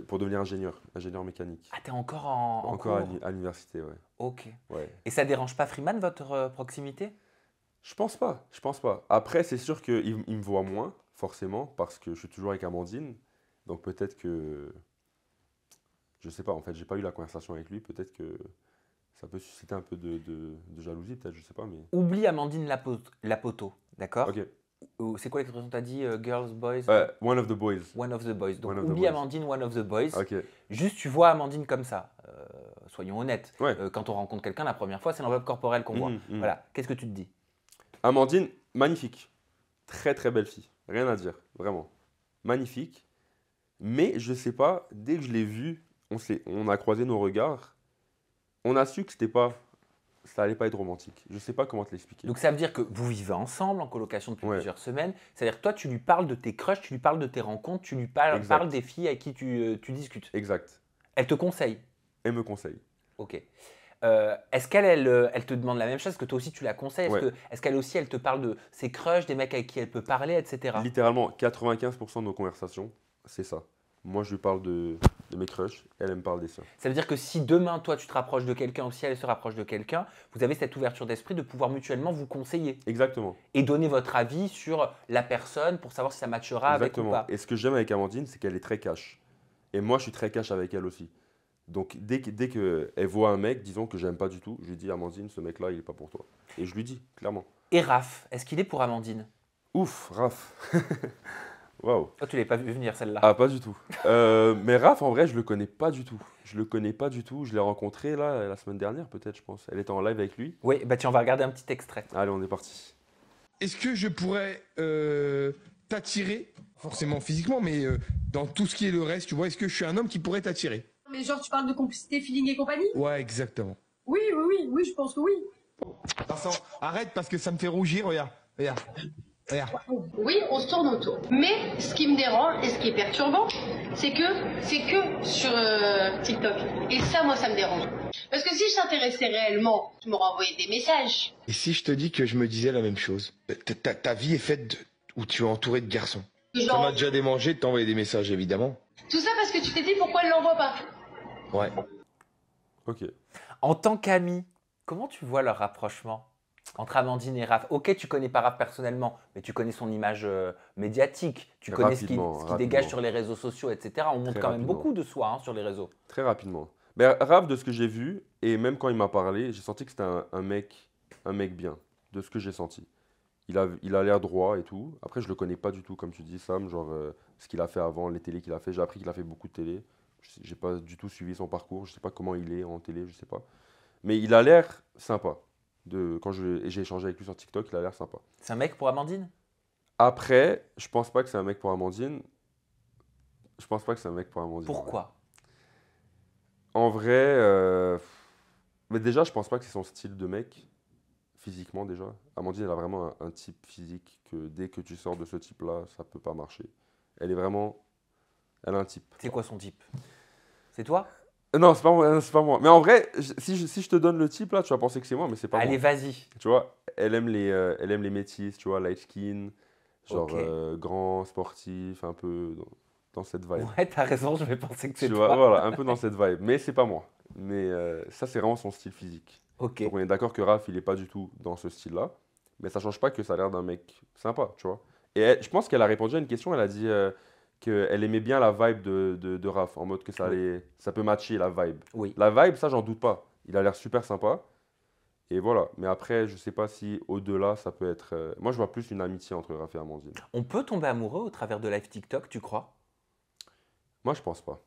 Pour devenir ingénieur mécanique. Ah, t'es encore en Encore à cours? à l'université, ouais. Ok. Ouais. Et ça dérange pas Freeman, votre proximité? Je pense pas. Après, c'est sûr qu'il me voit moins, forcément, parce que je suis toujours avec Amandine. Donc peut-être que. Je sais pas, en fait, j'ai pas eu la conversation avec lui. Peut-être que ça peut susciter un peu de jalousie, peut-être, je sais pas, mais. Oublie Amandine Lapoto, d'accord? Ok. C'est quoi l'expression que t'as dit? Girls, boys? One of the boys. One of the boys. Donc One of the oublie boys. Amandine, one of the boys. Ok. Juste tu vois Amandine comme ça. Soyons honnêtes. Ouais. Quand on rencontre quelqu'un la première fois, c'est l'enveloppe corporelle qu'on voit. Mhm. Voilà. Qu'est-ce que tu te dis? Amandine, magnifique. Très très belle fille. Rien à dire, vraiment. Magnifique. Mais je sais pas, dès que je l'ai vue, on a croisé nos regards. On a su que ça allait pas être romantique. Je sais pas comment te l'expliquer. Donc ça veut dire que vous vivez ensemble en colocation depuis Ouais. plusieurs semaines. C'est-à-dire que toi, tu lui parles de tes crushs, tu lui parles de tes rencontres, tu lui parles Exact. des filles avec qui tu discutes. Exact. Elle te conseille. Elle me conseille. Ok. Est-ce qu'elle te demande la même chose? Est-ce que toi aussi tu la conseilles? Ouais. Est-ce qu'elle aussi elle te parle de ses crushs, des mecs avec qui elle peut parler, etc. Littéralement, 95% de nos conversations, c'est ça. Moi, je lui parle de mes crushs, elle me parle des siens. Ça veut dire que si demain toi tu te rapproches de quelqu'un ou si elle se rapproche de quelqu'un, vous avez cette ouverture d'esprit de pouvoir mutuellement vous conseiller Exactement. et donner votre avis sur la personne pour savoir si ça matchera avec ou Exactement. pas. Et ce que j'aime avec Amandine, c'est qu'elle est très cash. Et moi, je suis très cash avec elle aussi. Donc, dès qu'elle voit un mec, disons que j'aime pas du tout, je lui dis Amandine, ce mec-là, il est pas pour toi. Et je lui dis, clairement. Et Raph, est-ce qu'il est pour Amandine? Ouf, Raph. Waouh. Toi tu l'avais pas vu venir celle-là. Ah, pas du tout. Mais Raph, en vrai, je le connais pas du tout. Je l'ai rencontré là, la semaine dernière, peut-être, je pense. Elle était en live avec lui. Oui, bah tiens, on va regarder un petit extrait. Allez, on est parti. Est-ce que je pourrais t'attirer, forcément physiquement, mais dans tout ce qui est le reste, tu vois, est-ce que je suis un homme qui pourrait t'attirer? Mais genre, tu parles de complicité, feeling et compagnie? Ouais, exactement. Oui, je pense que oui. Vincent, arrête parce que ça me fait rougir, regarde. Oui, on se tourne autour. Mais ce qui me dérange et ce qui est perturbant, c'est que sur TikTok. Et ça, moi, ça me dérange. Parce que si je t'intéressais réellement, tu m'aurais envoyé des messages. Et si je te dis que je me disais la même chose? Ta vie est faite où tu es entouré de garçons. Ça Genre, m'a déjà démangé de t'envoyer des messages, évidemment. tout ça parce que tu t'es dit pourquoi elle l'envoie pas. Ouais. Ok. En tant qu'ami, comment tu vois leur rapprochement entre Amandine et Raph? Ok, tu connais pas Raph personnellement, mais tu connais son image médiatique, tu connais ce qu'il dégage sur les réseaux sociaux, etc. On montre Très quand même rapidement. beaucoup de soi sur les réseaux. Très rapidement. Mais Raph, de ce que j'ai vu, et même quand il m'a parlé, j'ai senti que c'était un mec bien, de ce que j'ai senti. Il a l'air droit et tout. Après, je le connais pas du tout, comme tu dis, Sam, genre ce qu'il a fait avant, les télés qu'il a fait. J'ai appris qu'il a fait beaucoup de télé. J'ai pas du tout suivi son parcours. Je sais pas comment il est en télé, je sais pas. Mais il a l'air sympa. Quand j'ai échangé avec lui sur TikTok, il a l'air sympa. C'est un mec pour Amandine? Après, je pense pas que c'est un mec pour Amandine. Je pense pas que c'est un mec pour Amandine. Pourquoi? En vrai, mais déjà, je pense pas que c'est son style de mec, physiquement déjà. Amandine, elle a vraiment un type physique que dès que tu sors de ce type-là, ça peut pas marcher. Elle est vraiment. Elle a un type. C'est quoi son type? C'est toi? Non, c'est pas moi, c'est pas moi. Mais en vrai, si je te donne le type là, tu vas penser que c'est moi, mais c'est pas Allez, moi. vas-y. Tu vois, elle aime les métis, tu vois, light skin, genre Ok. grand, sportif, un peu dans cette vibe. Ouais, t'as raison, je vais penser que c'est Tu vois, toi. voilà, un peu dans cette vibe. Mais c'est pas moi. Mais ça, c'est vraiment son style physique. Ok. Donc on est d'accord que Raph, il est pas du tout dans ce style-là. Mais ça change pas que ça a l'air d'un mec sympa, tu vois. Et je pense qu'elle a répondu à une question, elle a dit qu'elle aimait bien la vibe de Raph, en mode que Oui. ça peut matcher la vibe. Oui. La vibe, ça, j'en doute pas. Il a l'air super sympa. Et voilà. Mais après, je sais pas si au-delà, ça peut être. Moi, je vois plus une amitié entre Raph et Amandine. On peut tomber amoureux au travers de live TikTok, tu crois? Moi, je pense pas.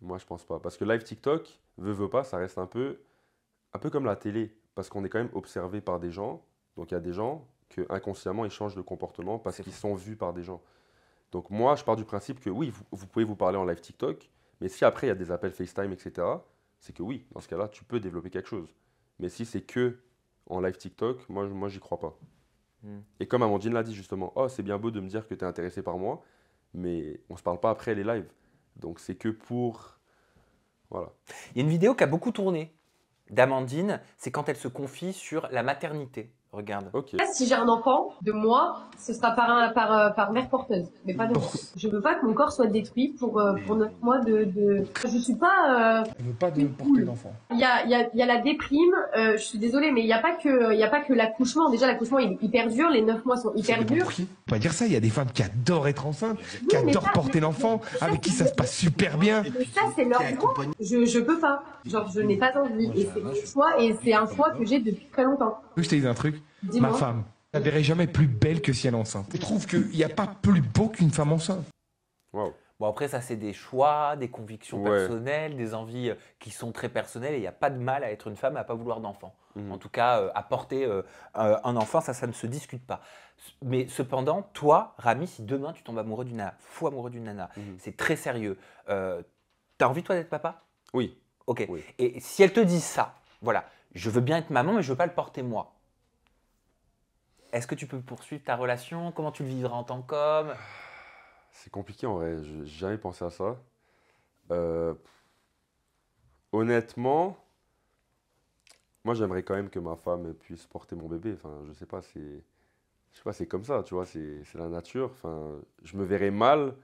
Moi, je pense pas. Parce que live TikTok, veut pas, ça reste un peu comme la télé. Parce qu'on est quand même observé par des gens. Donc, il y a des gens que inconsciemment ils changent de comportement parce C'est qu'ils vrai. sont vus par des gens. Donc, moi, je pars du principe que oui, vous pouvez vous parler en live TikTok. Mais si après, il y a des appels FaceTime, etc., c'est que oui, dans ce cas-là, tu peux développer quelque chose. Mais si c'est que en live TikTok, moi j'y crois pas. Hmm. Et comme Amandine l'a dit justement, oh, c'est bien beau de me dire que tu es intéressé par moi, mais on se parle pas après les lives. Donc, c'est que pour. Voilà. Il y a une vidéo qui a beaucoup tourné d'Amandine, c'est quand elle se confie sur la maternité. Regarde. Ok. Si j'ai un enfant de moi, ce sera par mère porteuse, mais pas de moi. Je veux pas que mon corps soit détruit pour 9 mois de. Je suis pas. Elle veut pas de porter d'enfant. Il y a la déprime. Je suis désolée, mais il y a pas que l'accouchement. Déjà l'accouchement il est hyper dur, les 9 mois sont hyper durs. Faut pas dire ça, il y a des femmes qui adorent être enceintes, qui mais adorent ça, porter l'enfant, avec qui ça se passe super bien. Mais ça c'est leur droit. Je peux pas. Genre je n'ai pas envie et c'est mon choix et c'est un choix que j'ai depuis très longtemps. Je te dis un truc, Dis-moi. ma femme, elle verrait jamais plus belle que si elle est enceinte. Je trouve qu'il n'y a pas plus beau qu'une femme enceinte. Waouh. Bon, après, ça, c'est des choix, des convictions Ouais. personnelles, des envies qui sont très personnelles et il n'y a pas de mal à être une femme et à pas vouloir d'enfant. Mhm. En tout cas, apporter un enfant, ça ne se discute pas. Mais cependant, toi, Rami, si demain tu tombes amoureux d'une nana, fou amoureux d'une nana, Mhm. c'est très sérieux. T'as envie, toi, d'être papa? Oui. Ok. Oui. Et si elle te dit ça, voilà, je veux bien être maman, mais je veux pas le porter moi. Est-ce que tu peux poursuivre ta relation? Comment tu le vivras en tant qu'homme? C'est compliqué en vrai, j'ai jamais pensé à ça. Euh, Honnêtement, moi j'aimerais quand même que ma femme puisse porter mon bébé. Enfin, je sais pas, c'est comme ça, tu vois, c'est la nature. Enfin, je me verrais mal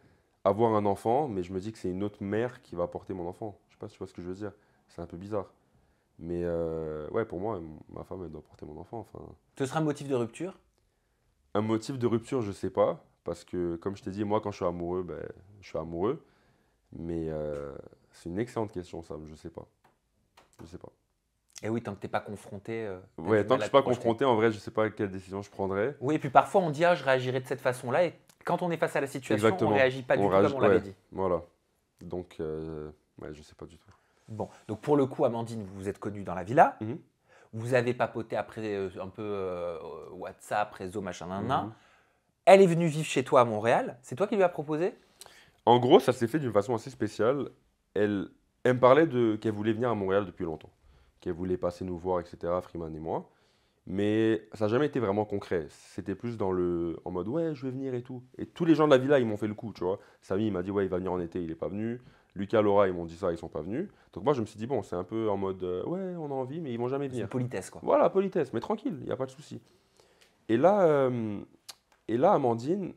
avoir un enfant, mais je me dis que c'est une autre mère qui va porter mon enfant. Je sais pas si tu vois ce que je veux dire. C'est un peu bizarre. Mais ouais, pour moi, ma femme, elle doit porter mon enfant. Enfin, Ce sera un motif de rupture? un motif de rupture, je sais pas. Parce que, comme je t'ai dit, moi, quand je suis amoureux, ben, je suis amoureux. Mais c'est une excellente question, Sam. Je sais pas. Je sais pas. Et oui, tant que t'es pas confronté. T'as Ouais, du tant mal que je à suis pas te projeter. confronté, en vrai, je sais pas quelle décision je prendrais. Oui, et puis parfois on dit ah, je réagirais de cette façon-là, et quand on est face à la situation, Exactement. on réagit pas du tout réagit- comme on l'avait ouais, dit. Voilà. Donc, ouais, je sais pas du tout. Bon, donc pour le coup, Amandine, vous vous êtes connus dans la villa, Mhm. vous avez papoté après un peu WhatsApp, réseau, machin, nan, nan. Mhm. Elle est venue vivre chez toi à Montréal, c'est toi qui lui as proposé? En gros, ça s'est fait d'une façon assez spéciale. Elle me parlait qu'elle voulait venir à Montréal depuis longtemps, qu'elle voulait passer nous voir, etc., Freeman et moi. Mais ça n'a jamais été vraiment concret. C'était plus en mode ouais, je vais venir et tout. Et tous les gens de la villa, ils m'ont fait le coup, tu vois. Samy, il m'a dit ouais, il va venir en été, il n'est pas venu. Lucas, Laura, ils m'ont dit ça, ils sont pas venus. Donc moi, je me suis dit bon, c'est un peu en mode ouais, on a envie, mais ils vont jamais C'est une venir. politesse, quoi. Voilà, politesse, mais tranquille, il n'y a pas de souci. Et là, Amandine,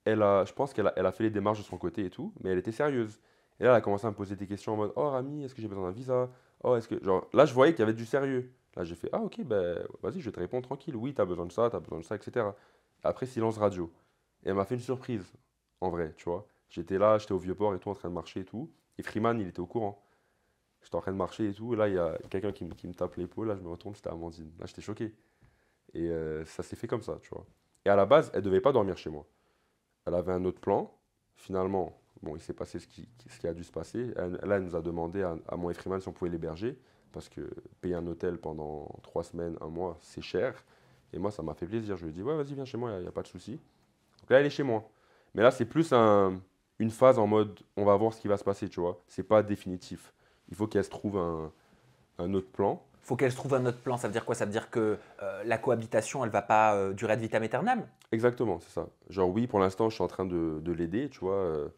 je pense elle a fait les démarches de son côté et tout, mais elle était sérieuse. Et là, elle a commencé à me poser des questions en mode oh Rami, est-ce que j'ai besoin d'un visa? Oh, est-ce que. Genre, là, je voyais qu'il y avait du sérieux. Là, j'ai fait ah, ok, ben vas-y, je vais te répondre tranquille. Oui, t'as besoin de ça, etc. Après, silence radio. Et elle m'a fait une surprise, en vrai, tu vois. J'étais là, j'étais au Vieux-Port et tout, en train de marcher et tout. Et Freeman, il était au courant. J'étais en train de marcher et tout. Et là, il y a quelqu'un qui me tape l'épaule. Là, je me retourne, c'était Amandine. Là, j'étais choqué. Et ça s'est fait comme ça, tu vois. Et à la base, elle devait pas dormir chez moi. Elle avait un autre plan. Finalement, bon, il s'est passé ce qui a dû se passer. Là, elle nous a demandé à moi et Freeman si on pouvait l'héberger. parce que payer un hôtel pendant 3 semaines, un mois, c'est cher. Et moi, ça m'a fait plaisir. Je lui ai dit, ouais, vas-y, viens chez moi, il n'y a pas de souci. Donc là, elle est chez moi. Mais là, c'est plus une phase en mode, on va voir ce qui va se passer, tu vois. C'est pas définitif. Il faut qu'elle se trouve un autre plan. Faut qu'elle se trouve un autre plan. Ça veut dire quoi? Ça veut dire que la cohabitation, elle va pas durer ad vitam aeternam? Exactement, c'est ça. Genre, oui, pour l'instant, je suis en train de l'aider, tu vois.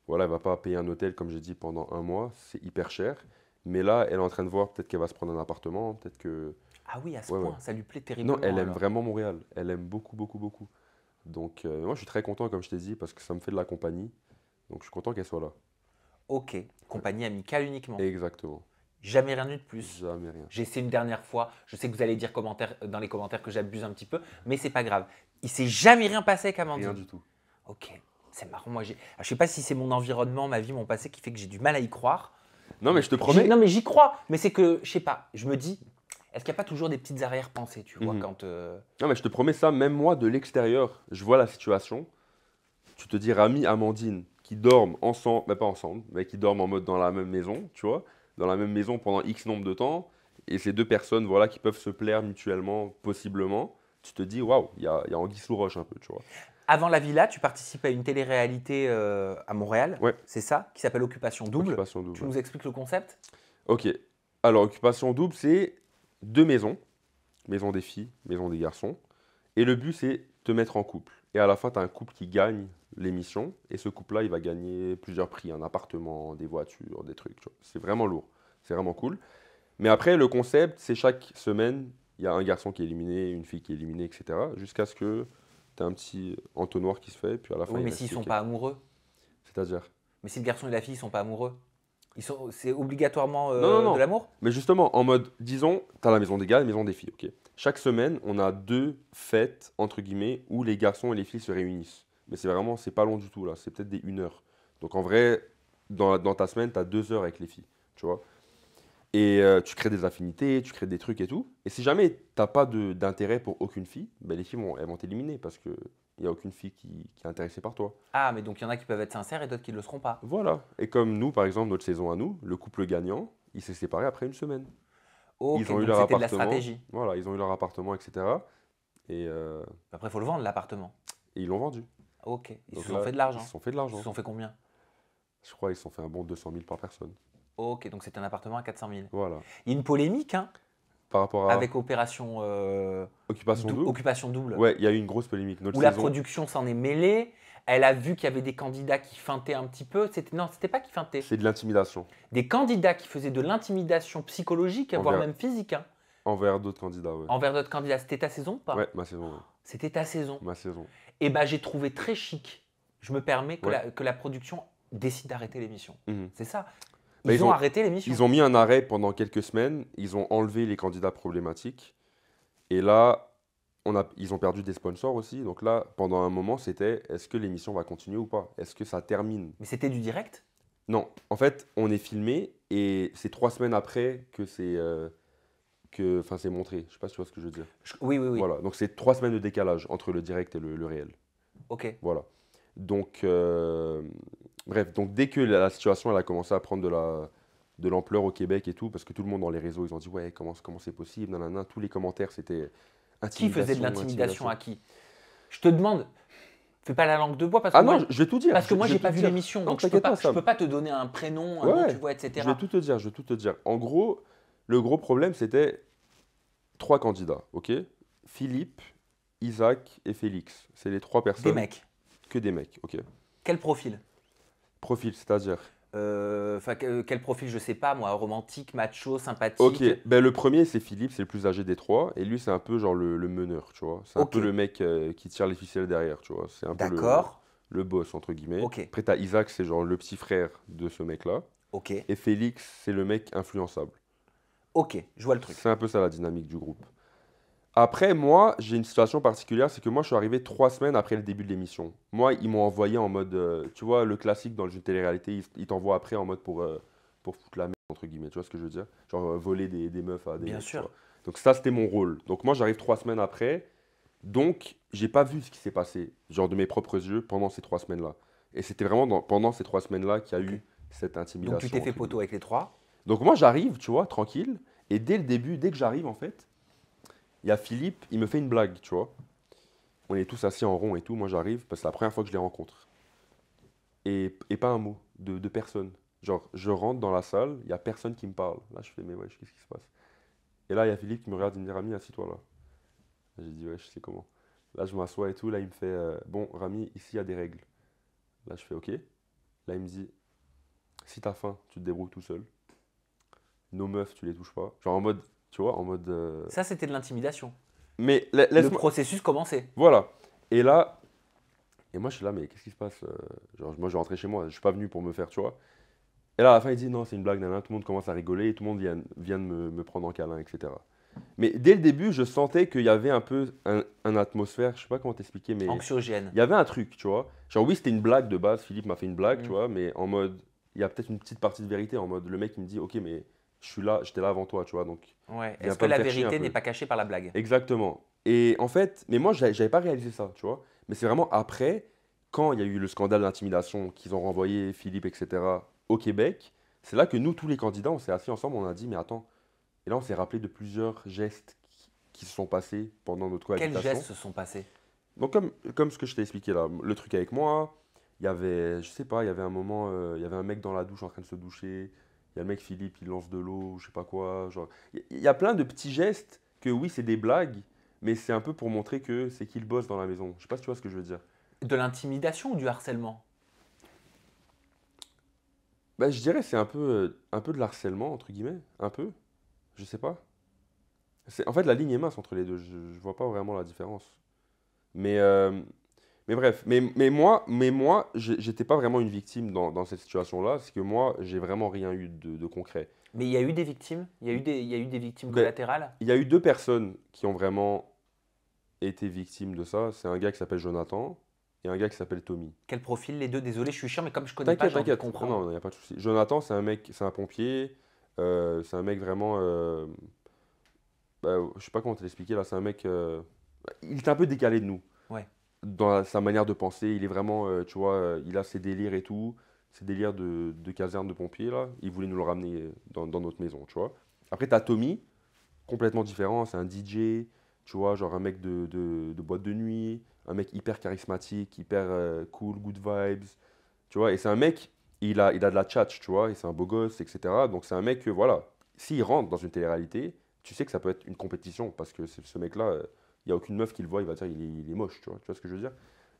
Voilà, elle va pas payer un hôtel, comme j'ai dit, pendant un mois. C'est hyper cher. Mais là, elle est en train de voir, peut-être qu'elle va se prendre un appartement, peut-être que... Ah oui, à ce Ouais, point, ouais. ça lui plaît terriblement. Non, elle aime alors. vraiment Montréal. Elle aime beaucoup, beaucoup, beaucoup. Donc, moi, je suis très content, comme je t'ai dit, parce que ça me fait de la compagnie. Donc, je suis content qu'elle soit là. Ok, compagnie amicale uniquement. Exactement. Jamais rien eu de plus. Jamais rien. J'ai essayé une dernière fois. Je sais que vous allez dire dans les commentaires que j'abuse un petit peu, mais c'est pas grave. Il s'est jamais rien passé avec Amandine. Rien du tout. Ok, c'est marrant. Moi, je sais pas si c'est mon environnement, ma vie, mon passé qui fait que j'ai du mal à y croire. Non, mais je te promets. Non, mais j'y crois. Mais c'est que, je sais pas, je me dis, est-ce qu'il n'y a pas toujours des petites arrière-pensées, tu vois, Mhm. quand. Non, mais je te promets ça, même moi, de l'extérieur, je vois la situation. Tu te dis, Rami, Amandine, qui dorment ensemble, mais pas ensemble, mais qui dorment en mode dans la même maison, tu vois, dans la même maison pendant X nombre de temps, et ces deux personnes, voilà, qui peuvent se plaire mutuellement, possiblement, tu te dis, waouh, il y a anguille sous roche un peu, tu vois. Avant la villa, tu participes à une télé-réalité à Montréal, Ouais. c'est ça, qui s'appelle Occupation Double. Occupation double. Tu nous expliques le concept? Ok. Alors, occupation double, c'est 2 maisons. Maison des filles, maison des garçons. Et le but, c'est te mettre en couple. Et à la fin, tu as un couple qui gagne l'émission. Et ce couple-là, il va gagner plusieurs prix. Un appartement, des voitures, des trucs. Tu vois. C'est vraiment lourd. C'est vraiment cool. Mais après, le concept, c'est chaque semaine, il y a un garçon qui est éliminé, une fille qui est éliminée, etc. Jusqu'à ce que tu aies un petit entonnoir qui se fait. Puis à la fin, Oui, il mais reste s'ils sont OK. pas amoureux. C'est-à-dire. Mais si le garçon et la fille ne sont pas amoureux, c'est obligatoirement Non. de l'amour? Mais justement, en mode, disons, tu as la maison des gars et la maison des filles, ok. Chaque semaine, on a 2 fêtes, entre guillemets, où les garçons et les filles se réunissent. Mais c'est pas long du tout, là. C'est peut-être des 1 heure. Donc en vrai, dans ta semaine, tu as 2 heures avec les filles, tu vois. Et tu crées des affinités, tu crées des trucs et tout. Et si jamais t'as pas d'intérêt pour aucune fille, ben les filles elles vont t'éliminer parce qu'il n'y a aucune fille qui est intéressée par toi. Ah, mais donc il y en a qui peuvent être sincères et d'autres qui ne le seront pas. Voilà. Et comme nous, par exemple, notre saison à nous, le couple gagnant, il s'est séparé après 1 semaine. Ok, Ils ont eu donc leur c'était de la appartement. stratégie. Voilà, ils ont eu leur appartement, etc. Et, Après, il faut le vendre, l'appartement. et ils l'ont vendu. Ok, ils Donc se sont là, fait de l'argent. Ils se sont fait de Ils l'argent. se sont fait combien? Je crois qu'ils se sont fait un bon 200 000 par personne. Ok, donc c'est un appartement à 400 000. Voilà. Il y a une polémique hein, Par rapport à avec Opération Occupation Double, Occupation Double, ouais, il y a eu une grosse polémique. Notre où la saison, production s'en est mêlée. Elle a vu qu'il y avait des candidats qui feintaient un petit peu. Non, c'était pas qui feintaient. c'est de l'intimidation Des candidats qui faisaient de l'intimidation psychologique, voire Envers- même physique, hein, envers d'autres candidats, ouais. envers d'autres candidats. C'était ta saison ou pas? Ouais, ma saison, ouais. C'était ta saison. Ma saison. Et ben j'ai trouvé très chic, je me permets, que, Ouais. que la production décide d'arrêter l'émission. Mhm. C'est ça. Bah, Ils ont arrêté l'émission. Ils ont mis un arrêt pendant quelques semaines, ils ont enlevé les candidats problématiques. Et là, ils ont perdu des sponsors aussi. Donc là, pendant un moment, c'était est-ce que l'émission va continuer ou pas? Est-ce que ça termine? Mais c'était du direct? Non, en fait, on est filmé et c'est 3 semaines après que c'est montré. Je sais pas si tu vois ce que je veux dire. Oui. Voilà, donc c'est 3 semaines de décalage entre le direct et le réel. Ok. Voilà. Donc, bref, donc dès que la situation elle a commencé à prendre de l'ampleur au Québec et tout, parce que tout le monde dans les réseaux, ils ont dit ouais, comment c'est possible, nanana, tous les commentaires c'était Qui faisait de intimidation, l'intimidation à qui? Je te demande, fais pas la langue de bois parce que Ah moi, non, je vais tout dire. parce que moi je j'ai vais pas tout vu dire. l'émission, Non, donc je t'inquiète pas, je Sam. peux pas te donner un prénom, un nom, Ouais, tu vois, etc. Je vais tout te dire. En gros, le gros problème c'était 3 candidats, ok? Philippe, Isaac et Félix. C'est les 3 personnes. Des mecs. Que des mecs, ok. Quel profil? Profil, c'est-à-dire. Quel profil, je sais pas moi, romantique, macho, sympathique. Ok, ben, le premier c'est Philippe, c'est le plus âgé des 3, et lui c'est un peu genre le meneur, tu vois. C'est un Ok. peu le mec qui tire les ficelles derrière, tu vois. C'est un peu D'accord. le boss, entre guillemets. Ok. Après t'as Isaac, c'est genre le petit frère de ce mec-là, Ok. et Félix, c'est le mec influençable. Ok, je vois le truc. C'est un peu ça la dynamique du groupe. Après, moi, j'ai une situation particulière, c'est que moi je suis arrivé 3 semaines après le début de l'émission. Moi, ils m'ont envoyé en mode, tu vois, le classique dans le jeu de télé-réalité, ils t'envoient après en mode pour foutre la merde, entre guillemets, tu vois ce que je veux dire? Genre voler des meufs à des Bien mecs, tu sûr. vois. Donc ça, c'était mon rôle. Donc moi, j'arrive 3 semaines après, donc j'ai pas vu ce qui s'est passé, genre de mes propres yeux, pendant ces 3 semaines-là. Et c'était vraiment pendant ces 3 semaines-là qu'il y a Ok. eu cette intimidation. Donc tu t'es fait entre poteau avec les 3. donc moi j'arrive, tu vois, tranquille, Et dès le début, dès que j'arrive, en fait, il y a Philippe, il me fait une blague, tu vois. On est tous assis en rond et tout. Moi, j'arrive parce que c'est la première fois que je les rencontre. Et pas un mot de personne. Genre, je rentre dans la salle, il n'y a personne qui me parle. Là, je fais, mais wesh, qu'est-ce qui se passe? Et là, il y a Philippe qui me regarde, il me dit, Rami, assis-toi là. J'ai dit, ouais, je sais comment. Là, je m'assois et tout. Là, il me fait, bon, Rami, ici, il y a des règles. Là, je fais, ok. Là, il me dit, si t'as faim, tu te débrouilles tout seul. Nos meufs, tu les touches pas. Genre en mode, tu vois, en mode. Ça, c'était de l'intimidation. Mais Le laisse-moi. processus commençait. Voilà. Et là, et moi, je suis là, mais qu'est-ce qui se passe? Genre, moi, je vais rentrer chez moi. Je suis pas venu pour me faire, tu vois. Et là, à la fin, il dit, non, c'est une blague, nana. Tout le monde commence à rigoler et tout le monde vient de me prendre en câlin, etc. Mais dès le début, je sentais qu'il y avait un peu un atmosphère, je sais pas comment t'expliquer, mais Anxiogène. il y avait un truc, tu vois. Genre, oui, c'était une blague de base. Philippe m'a fait une blague, tu Mm. vois, mais en mode, il y a peut-être une petite partie de vérité. En mode, le mec, il me dit, ok, mais je suis là, j'étais là avant toi, tu vois. Donc, Ouais. viens Est-ce que pas me la faire chier un vérité peu. n'est pas cachée par la blague? Exactement. Et en fait, mais moi, j'avais pas réalisé ça, tu vois. Mais c'est vraiment après, quand il y a eu le scandale d'intimidation qu'ils ont renvoyé Philippe, etc., au Québec, c'est là que nous, tous les candidats, on s'est assis ensemble, on a dit, mais attends. Et là, on s'est rappelé de plusieurs gestes qui se sont passés pendant notre Quels cohabitation. gestes se sont passés? Donc, comme ce que je t'ai expliqué là, le truc avec moi, il y avait, je sais pas, il y avait un moment, il y avait un mec dans la douche en train de se doucher. Il y a le mec Philippe, il lance de l'eau, je sais pas quoi. Genre, il y a plein de petits gestes que oui, c'est des blagues, mais c'est un peu pour montrer que c'est qu'il bosse dans la maison. Je sais pas si tu vois ce que je veux dire. De l'intimidation ou du harcèlement? Bah, je dirais c'est un peu de l'harcèlement, entre guillemets. Un peu. Je sais pas. En fait, la ligne est mince entre les deux. Je vois pas vraiment la différence. Mais, euh, mais bref. Mais moi j'étais pas vraiment une victime dans cette situation-là. C'est que moi, j'ai vraiment rien eu de concret. Mais il y a eu des victimes? Il y a eu des victimes Ben, collatérales? il y a eu deux personnes qui ont vraiment été victimes de ça. C'est un gars qui s'appelle Jonathan et un gars qui s'appelle Tommy. Quel profil les deux? Désolé, je suis chiant, mais comme je connais pas, T'inquiète, j'ai envie de t'inquiète. Non, comprendre. non, il n'y a pas de souci. Jonathan, c'est un mec, c'est un pompier. C'est un mec vraiment. Bah, je sais pas comment te l'expliquer là. C'est un mec. Il est un peu décalé de nous. Ouais. Dans sa manière de penser. Il est vraiment. Tu vois, il a ses délires et tout. Ses délires de caserne de pompiers là. Il voulait nous le ramener dans notre maison, tu vois. Après, t'as Tommy, complètement différent. C'est un DJ. Tu vois, genre un mec de boîte de nuit. Un mec hyper charismatique, hyper cool, good vibes. Tu vois, et c'est un mec, il a de la tchatch, tu vois, et c'est un beau gosse, etc. Donc c'est un mec que, voilà, s'il rentre dans une télé-réalité, tu sais que ça peut être une compétition, parce que ce mec-là, il n'y a aucune meuf qui le voit, il va dire il est moche, tu vois ce que je veux dire?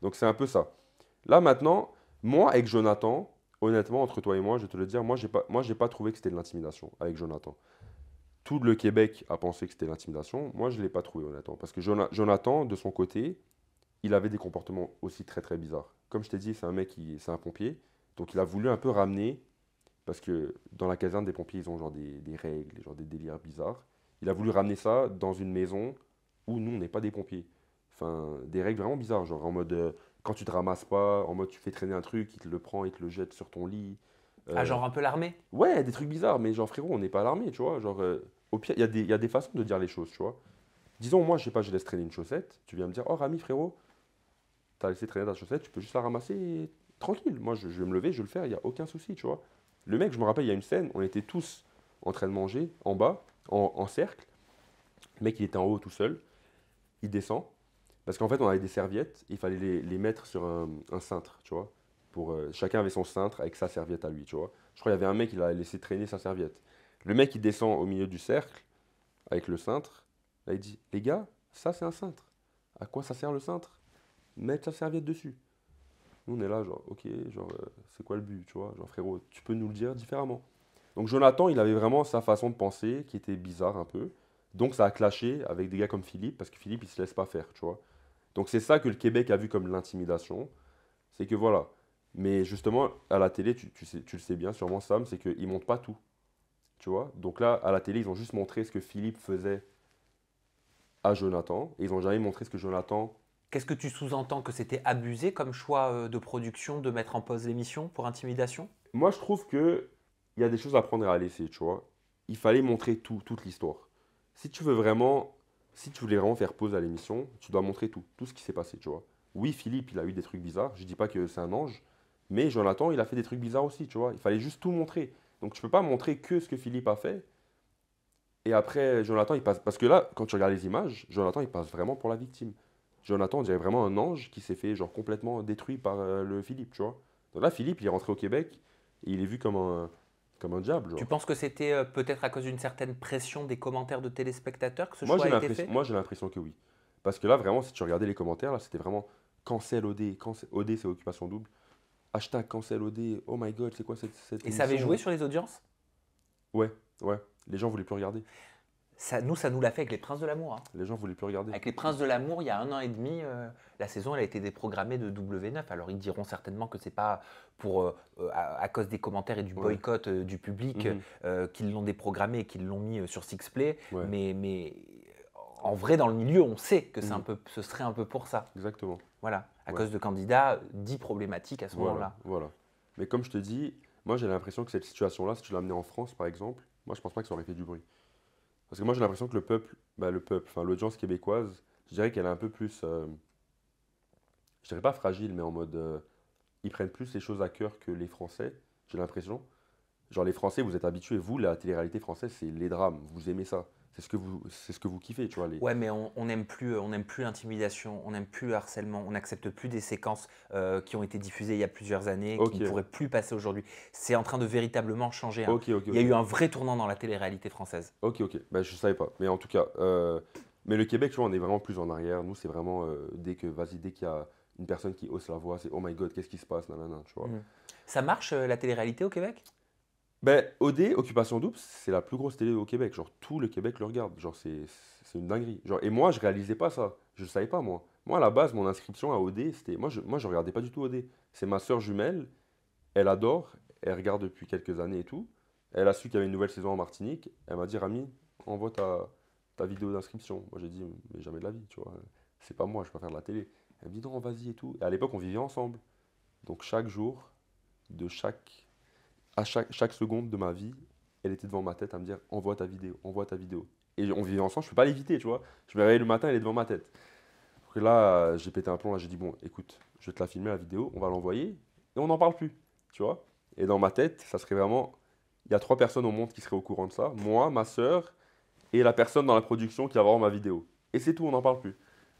Donc c'est un peu ça. Là maintenant, moi avec Jonathan, honnêtement, entre toi et moi, je vais te le dire, moi j'ai pas trouvé que c'était de l'intimidation avec Jonathan. Tout le Québec a pensé que c'était de l'intimidation, moi je ne l'ai pas trouvé honnêtement, parce que Jonathan, de son côté, il avait des comportements aussi très très bizarres. Comme je t'ai dit, c'est un pompier, donc il a voulu un peu ramener, parce que dans la caserne des pompiers, ils ont genre des règles, genre des délires bizarres. Il a voulu ramener ça dans une maison où nous, on n'est pas des pompiers. Enfin, des règles vraiment bizarres, genre en mode quand tu te ramasses pas, en mode tu fais traîner un truc, il te le prend, il te le jette sur ton lit. Ah, Euh, genre un peu l'armée? ouais, des trucs bizarres, mais genre frérot, on n'est pas alarmé, tu vois. Genre, au pire, il y a des façons de dire les choses, tu vois. Disons, moi, je sais pas, je laisse traîner une chaussette, tu viens me dire, oh Rami, frérot, t'as laissé traîner ta chaussette, tu peux juste la ramasser tranquille. Moi, je vais me lever, je vais le faire, il n'y a aucun souci, tu vois. Le mec, je me rappelle, il y a une scène, on était tous en train de manger, en bas, en cercle. Le mec, il était en haut tout seul, il descend, parce qu'en fait, on avait des serviettes, il fallait les mettre sur un cintre, tu vois. Chacun avait son cintre avec sa serviette à lui, tu vois. Je crois qu'il y avait un mec, il a laissé traîner sa serviette. Le mec, il descend au milieu du cercle, avec le cintre. Là, il dit, les gars, ça, c'est un cintre. À quoi ça sert le cintre? Mettre sa serviette dessus. Nous, on est là, genre, ok, genre, c'est quoi le but, tu vois? Genre, frérot, tu peux nous le dire différemment. Donc, Jonathan, il avait vraiment sa façon de penser qui était bizarre un peu. Donc, ça a clashé avec des gars comme Philippe, parce que Philippe, il se laisse pas faire, tu vois. Donc, c'est ça que le Québec a vu comme l'intimidation. C'est que voilà. Mais justement, à la télé, tu le sais bien, sûrement, Sam, c'est qu'ils montrent pas tout, tu vois. Donc là, à la télé, ils ont juste montré ce que Philippe faisait à Jonathan, et ils ont jamais montré ce que Jonathan. Qu'est-ce que tu sous-entends? Que c'était abusé comme choix de production de mettre en pause l'émission pour intimidation? Moi, je trouve que il y a des choses à prendre et à laisser, tu vois. Il fallait montrer tout, toute l'histoire. Si tu veux vraiment, si tu voulais vraiment faire pause à l'émission, tu dois montrer tout ce qui s'est passé, tu vois. Oui, Philippe, il a eu des trucs bizarres. Je dis pas que c'est un ange, mais Jonathan, il a fait des trucs bizarres aussi, tu vois. Il fallait juste tout montrer. Donc, tu peux pas montrer que ce que Philippe a fait Et après, Jonathan, il passe. Parce que là, quand tu regardes les images, Jonathan, il passe vraiment pour la victime. Jonathan, on dirait vraiment un ange qui s'est fait genre complètement détruit par le Philippe, tu vois. Donc là, Philippe, il est rentré au Québec, et il est vu comme un diable, genre. Tu penses que c'était peut-être à cause d'une certaine pression des commentaires de téléspectateurs que ce Moi, choix j'ai a été l'impression, fait? moi, j'ai l'impression que oui. Parce que là, vraiment, si tu regardais les commentaires, là, c'était vraiment cancel OD. OD, c'est occupation double. Hashtag cancel OD. Oh my god, c'est quoi cette Et ça avait émission, joué là? sur les audiences? Ouais, ouais. Les gens voulaient plus regarder. Ça nous l'a fait avec les Princes de l'amour, hein. Les gens voulaient plus regarder. Avec les Princes de l'amour, il y a 1 an et demi, la saison elle a été déprogrammée de W9. Alors ils diront certainement que c'est pas pour à cause des commentaires et du Ouais. boycott du public Mhm. qu'ils l'ont déprogrammé et qu'ils l'ont mis sur Sixplay. Ouais. Mais en vrai, dans le milieu, on sait que c'est Mhm. un peu, ce serait un peu pour ça. Exactement. Voilà, à Ouais. cause de candidats dits problématiques à ce moment-là. Voilà. Mais comme je te dis, moi j'ai l'impression que cette situation-là, si tu l'amenais en France par exemple, moi je pense pas que ça aurait fait du bruit. Parce que moi j'ai l'impression que enfin l'audience québécoise, je dirais qu'elle est un peu plus, je dirais pas fragile, mais en mode, ils prennent plus les choses à cœur que les Français, j'ai l'impression. Genre les Français, vous êtes habitués, vous, la télé-réalité française, c'est les drames, vous aimez ça. C'est ce que vous kiffez, tu vois. Ouais, mais on n'aime plus, l'intimidation, on n'aime plus le harcèlement, on n'accepte plus des séquences qui ont été diffusées il y a plusieurs années, qui Ok. ne pourraient plus passer aujourd'hui. C'est en train de véritablement changer, hein. Ok, ok, Il y a ok. eu un vrai tournant dans la télé-réalité française. Ok, ok. Ben, je savais pas. Mais en tout cas, mais le Québec, tu vois, on est vraiment plus en arrière. Nous, c'est vraiment dès qu'il y a une personne qui hausse la voix, c'est oh my god, qu'est-ce qui se passe, nanana, tu vois. Mhm. Ça marche la télé-réalité au Québec? Ben, OD, Occupation Double, c'est la plus grosse télé au Québec. Genre, tout le Québec le regarde. Genre, c'est une dinguerie. Genre, et moi, je réalisais pas ça. Je savais pas, moi. Moi, à la base, mon inscription à OD, c'était. Moi, je regardais pas du tout OD. C'est ma soeur jumelle, elle adore, elle regarde depuis quelques années et tout. Elle a su qu'il y avait une nouvelle saison en Martinique. Elle m'a dit, Rami, envoie ta vidéo d'inscription. Moi, j'ai dit, mais jamais de la vie, tu vois. C'est pas moi, je peux faire de la télé. Elle me dit, non, vas-y et tout. Et à l'époque, on vivait ensemble. Donc, chaque jour, chaque seconde de ma vie, elle était devant ma tête à me dire, envoie ta vidéo, envoie ta vidéo. Et on vivait ensemble, je peux pas l'éviter, tu vois. Je me réveille le matin, elle est devant ma tête. Donc là, j'ai pété un plomb, là, j'ai dit, bon, écoute, je vais te la filmer, la vidéo, on va l'envoyer, et on n'en parle plus, tu vois. Et dans ma tête, ça serait vraiment, il y a 3 personnes au monde qui seraient au courant de ça, moi, ma soeur, et la personne dans la production qui va voir ma vidéo. Et c'est tout, on n'en parle plus.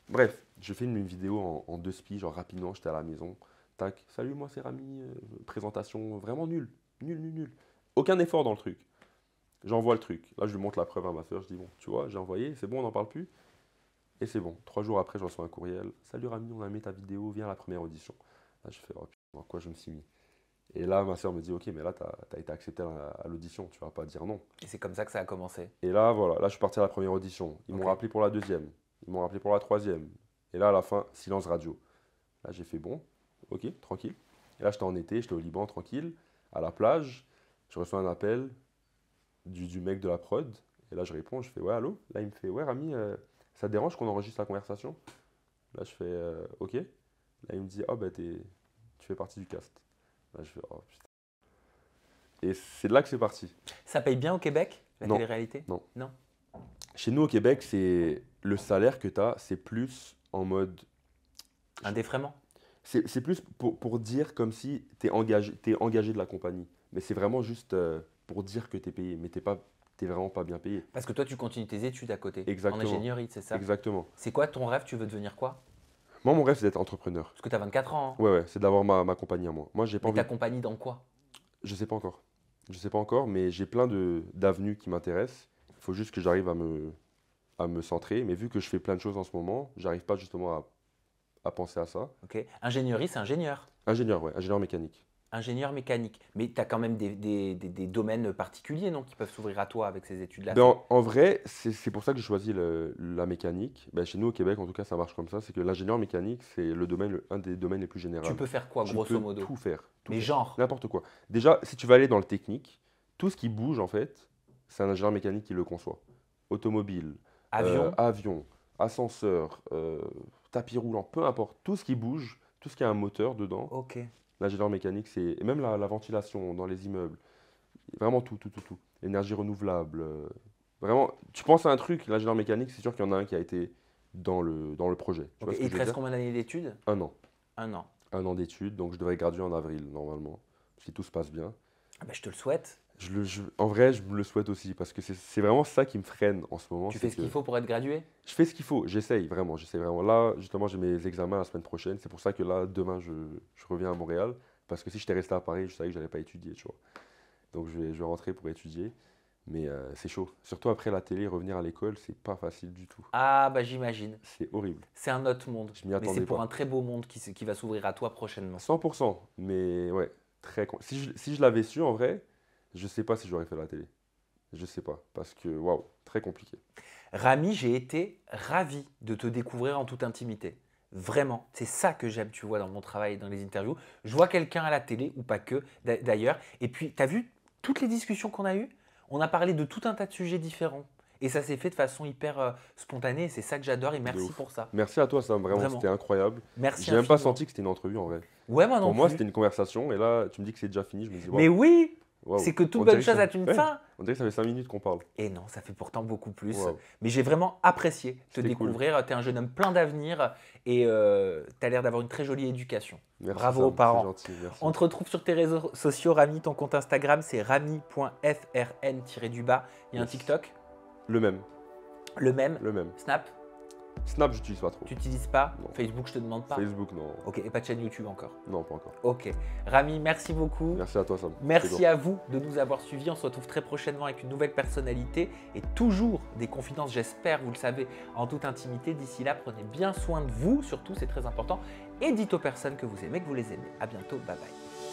Bref, je filme une vidéo en 2 spies, genre rapidement, j'étais à la maison, tac, salut, moi c'est Rami, présentation vraiment nulle, nul. Aucun effort dans le truc. J'envoie le truc. Là, je lui montre la preuve à ma soeur. Je dis, bon, tu vois, j'ai envoyé, c'est bon, on n'en parle plus. Et c'est bon. 3 jours après, je reçois un courriel. Salut Rami, on a aimé ta vidéo, viens à la première audition. Là, je fais, oh putain, dans quoi je me suis mis? Et là, ma soeur me dit, ok, mais là, t'as été accepté à l'audition, tu vas pas dire non. Et c'est comme ça que ça a commencé. Et là, voilà, là, je suis parti à la première audition. Ils Ok. m'ont rappelé pour la deuxième. Ils m'ont rappelé pour la troisième. Et là, à la fin, silence radio. Là, j'ai fait, bon, ok, tranquille. Et là, j'étais en été, j'étais au Liban, tranquille, à la plage. Je reçois un appel du mec de la prod. Et là, je réponds, je fais, ouais, allô? Là, il me fait, ouais, Rami, ça te dérange qu'on enregistre la conversation? Là, je fais, ok. Là, il me dit, oh, bah, tu fais partie du cast. Là, je fais, oh, putain. Et c'est de là que c'est parti. Ça paye bien au Québec, la Non. télé-réalité? Non. Non. Chez nous, au Québec, c'est le salaire que tu as, c'est plus en mode. Un défraiement? C'est plus pour dire comme si tu es engagé de la compagnie. Mais c'est vraiment juste pour dire que tu es payé. Mais t'es vraiment pas bien payé. Parce que toi, tu continues tes études à côté. Exactement. En ingénierie, c'est ça? Exactement. C'est quoi ton rêve? Tu veux devenir quoi? Moi, mon rêve, c'est d'être entrepreneur. Parce que tu as 24 ans, hein. Ouais, c'est d'avoir ma compagnie à moi. Moi, j'ai pas Mais envie. ta compagnie dans quoi? Je sais pas encore. Je sais pas encore, mais j'ai plein d'avenues qui m'intéressent. Il faut juste que j'arrive à me centrer. Mais vu que je fais plein de choses en ce moment, j'arrive pas justement à penser à ça. Ok. Ingénierie, c'est ingénieur. Ingénieur, ouais, ingénieur mécanique. Ingénieur mécanique. Mais tu as quand même des domaines particuliers, non, qui peuvent s'ouvrir à toi avec ces études-là. Ben, en vrai, c'est pour ça que j'ai choisi la mécanique. Ben, chez nous au Québec, en tout cas, ça marche comme ça. C'est que l'ingénieur mécanique, c'est un des domaines les plus généraux. Tu peux faire quoi, Tu grosso peux modo? tout faire. Tout Mais faire. genre, N'importe quoi. Déjà, si tu vas aller dans le technique, tout ce qui bouge, en fait, c'est un ingénieur mécanique qui le conçoit. Automobile, avion, ascenseur, tapis roulant, peu importe. Tout ce qui bouge, tout ce qui a un moteur dedans, ok. l'ingénieur mécanique, c'est. Et même la ventilation dans les immeubles. Vraiment tout. L'énergie renouvelable. Vraiment, tu penses à un truc, l'ingénieur mécanique, c'est sûr qu'il y en a un qui a été dans le projet. Tu vois ce Et que il je te veux reste dire? combien d'années d'études? 1 an. 1 an. 1 an d'études, donc je devrais graduer en avril, normalement. Si tout se passe bien. Ah bah, je te le souhaite. En vrai, je me le souhaite aussi parce que c'est vraiment ça qui me freine en ce moment. Tu fais ce qu'il faut pour être gradué? Je fais ce qu'il faut, j'essaye vraiment. Là, justement, j'ai mes examens la semaine prochaine. C'est pour ça que là, demain, je reviens à Montréal. Parce que si j'étais resté à Paris, je savais que je n'allais pas étudier, tu vois. Donc je vais rentrer pour étudier. Mais c'est chaud. Surtout après la télé, revenir à l'école, c'est pas facile du tout. Ah, bah j'imagine. C'est horrible. C'est un autre monde. Je m'y Mais attendais c'est pour pas. un très beau monde qui va s'ouvrir à toi prochainement. 100%. Mais ouais, si je l'avais su en vrai, je sais pas si j'aurais fait la télé. Je sais pas. Parce que, waouh, très compliqué. Rami, j'ai été ravi de te découvrir en toute intimité. Vraiment, c'est ça que j'aime, tu vois, dans mon travail et dans les interviews. Je vois quelqu'un à la télé, ou pas que, d'ailleurs. Et puis, tu as vu toutes les discussions qu'on a eues? On a parlé de tout un tas de sujets différents. Et ça s'est fait de façon hyper spontanée. Et c'est ça que j'adore et merci pour ça. Merci à toi, Sam. Vraiment, Vraiment. c'était incroyable. Merci J'ai même pas infiniment. senti que c'était une entrevue en vrai. Ouais, moi non Pour moi, plus. c'était une conversation. Et là, tu me dis que c'est déjà fini. Je me dis, waouh. Mais oui, Waouh. c'est que toute On bonne dirait chose ça- a une ouais, fin. On dirait que ça fait 5 minutes qu'on parle. Et non, ça fait pourtant beaucoup plus. Waouh. Mais j'ai vraiment apprécié te C'était cool. découvrir. Tu es un jeune homme plein d'avenir et tu as l'air d'avoir une très jolie éducation. Merci, Bravo Sam, aux parents. C'est gentil, merci. On te retrouve sur tes réseaux sociaux, Rami. Ton compte Instagram, c'est rami.frn-du-bas. Il y a un Yes. TikTok, Le même, le même. le même. Snap, Snap, j'utilise pas trop. tu n'utilises pas. Non. Facebook, je te demande pas. Facebook, non. Ok, et pas de chaîne YouTube encore. Non, pas encore. Ok. Rami, merci beaucoup. Merci à toi, Sam. Merci à vous de nous avoir suivis. On se retrouve très prochainement avec une nouvelle personnalité et toujours des confidences, j'espère, vous le savez, en toute intimité. D'ici là, prenez bien soin de vous, surtout, c'est très important. Et dites aux personnes que vous aimez, que vous les aimez. À bientôt, bye bye.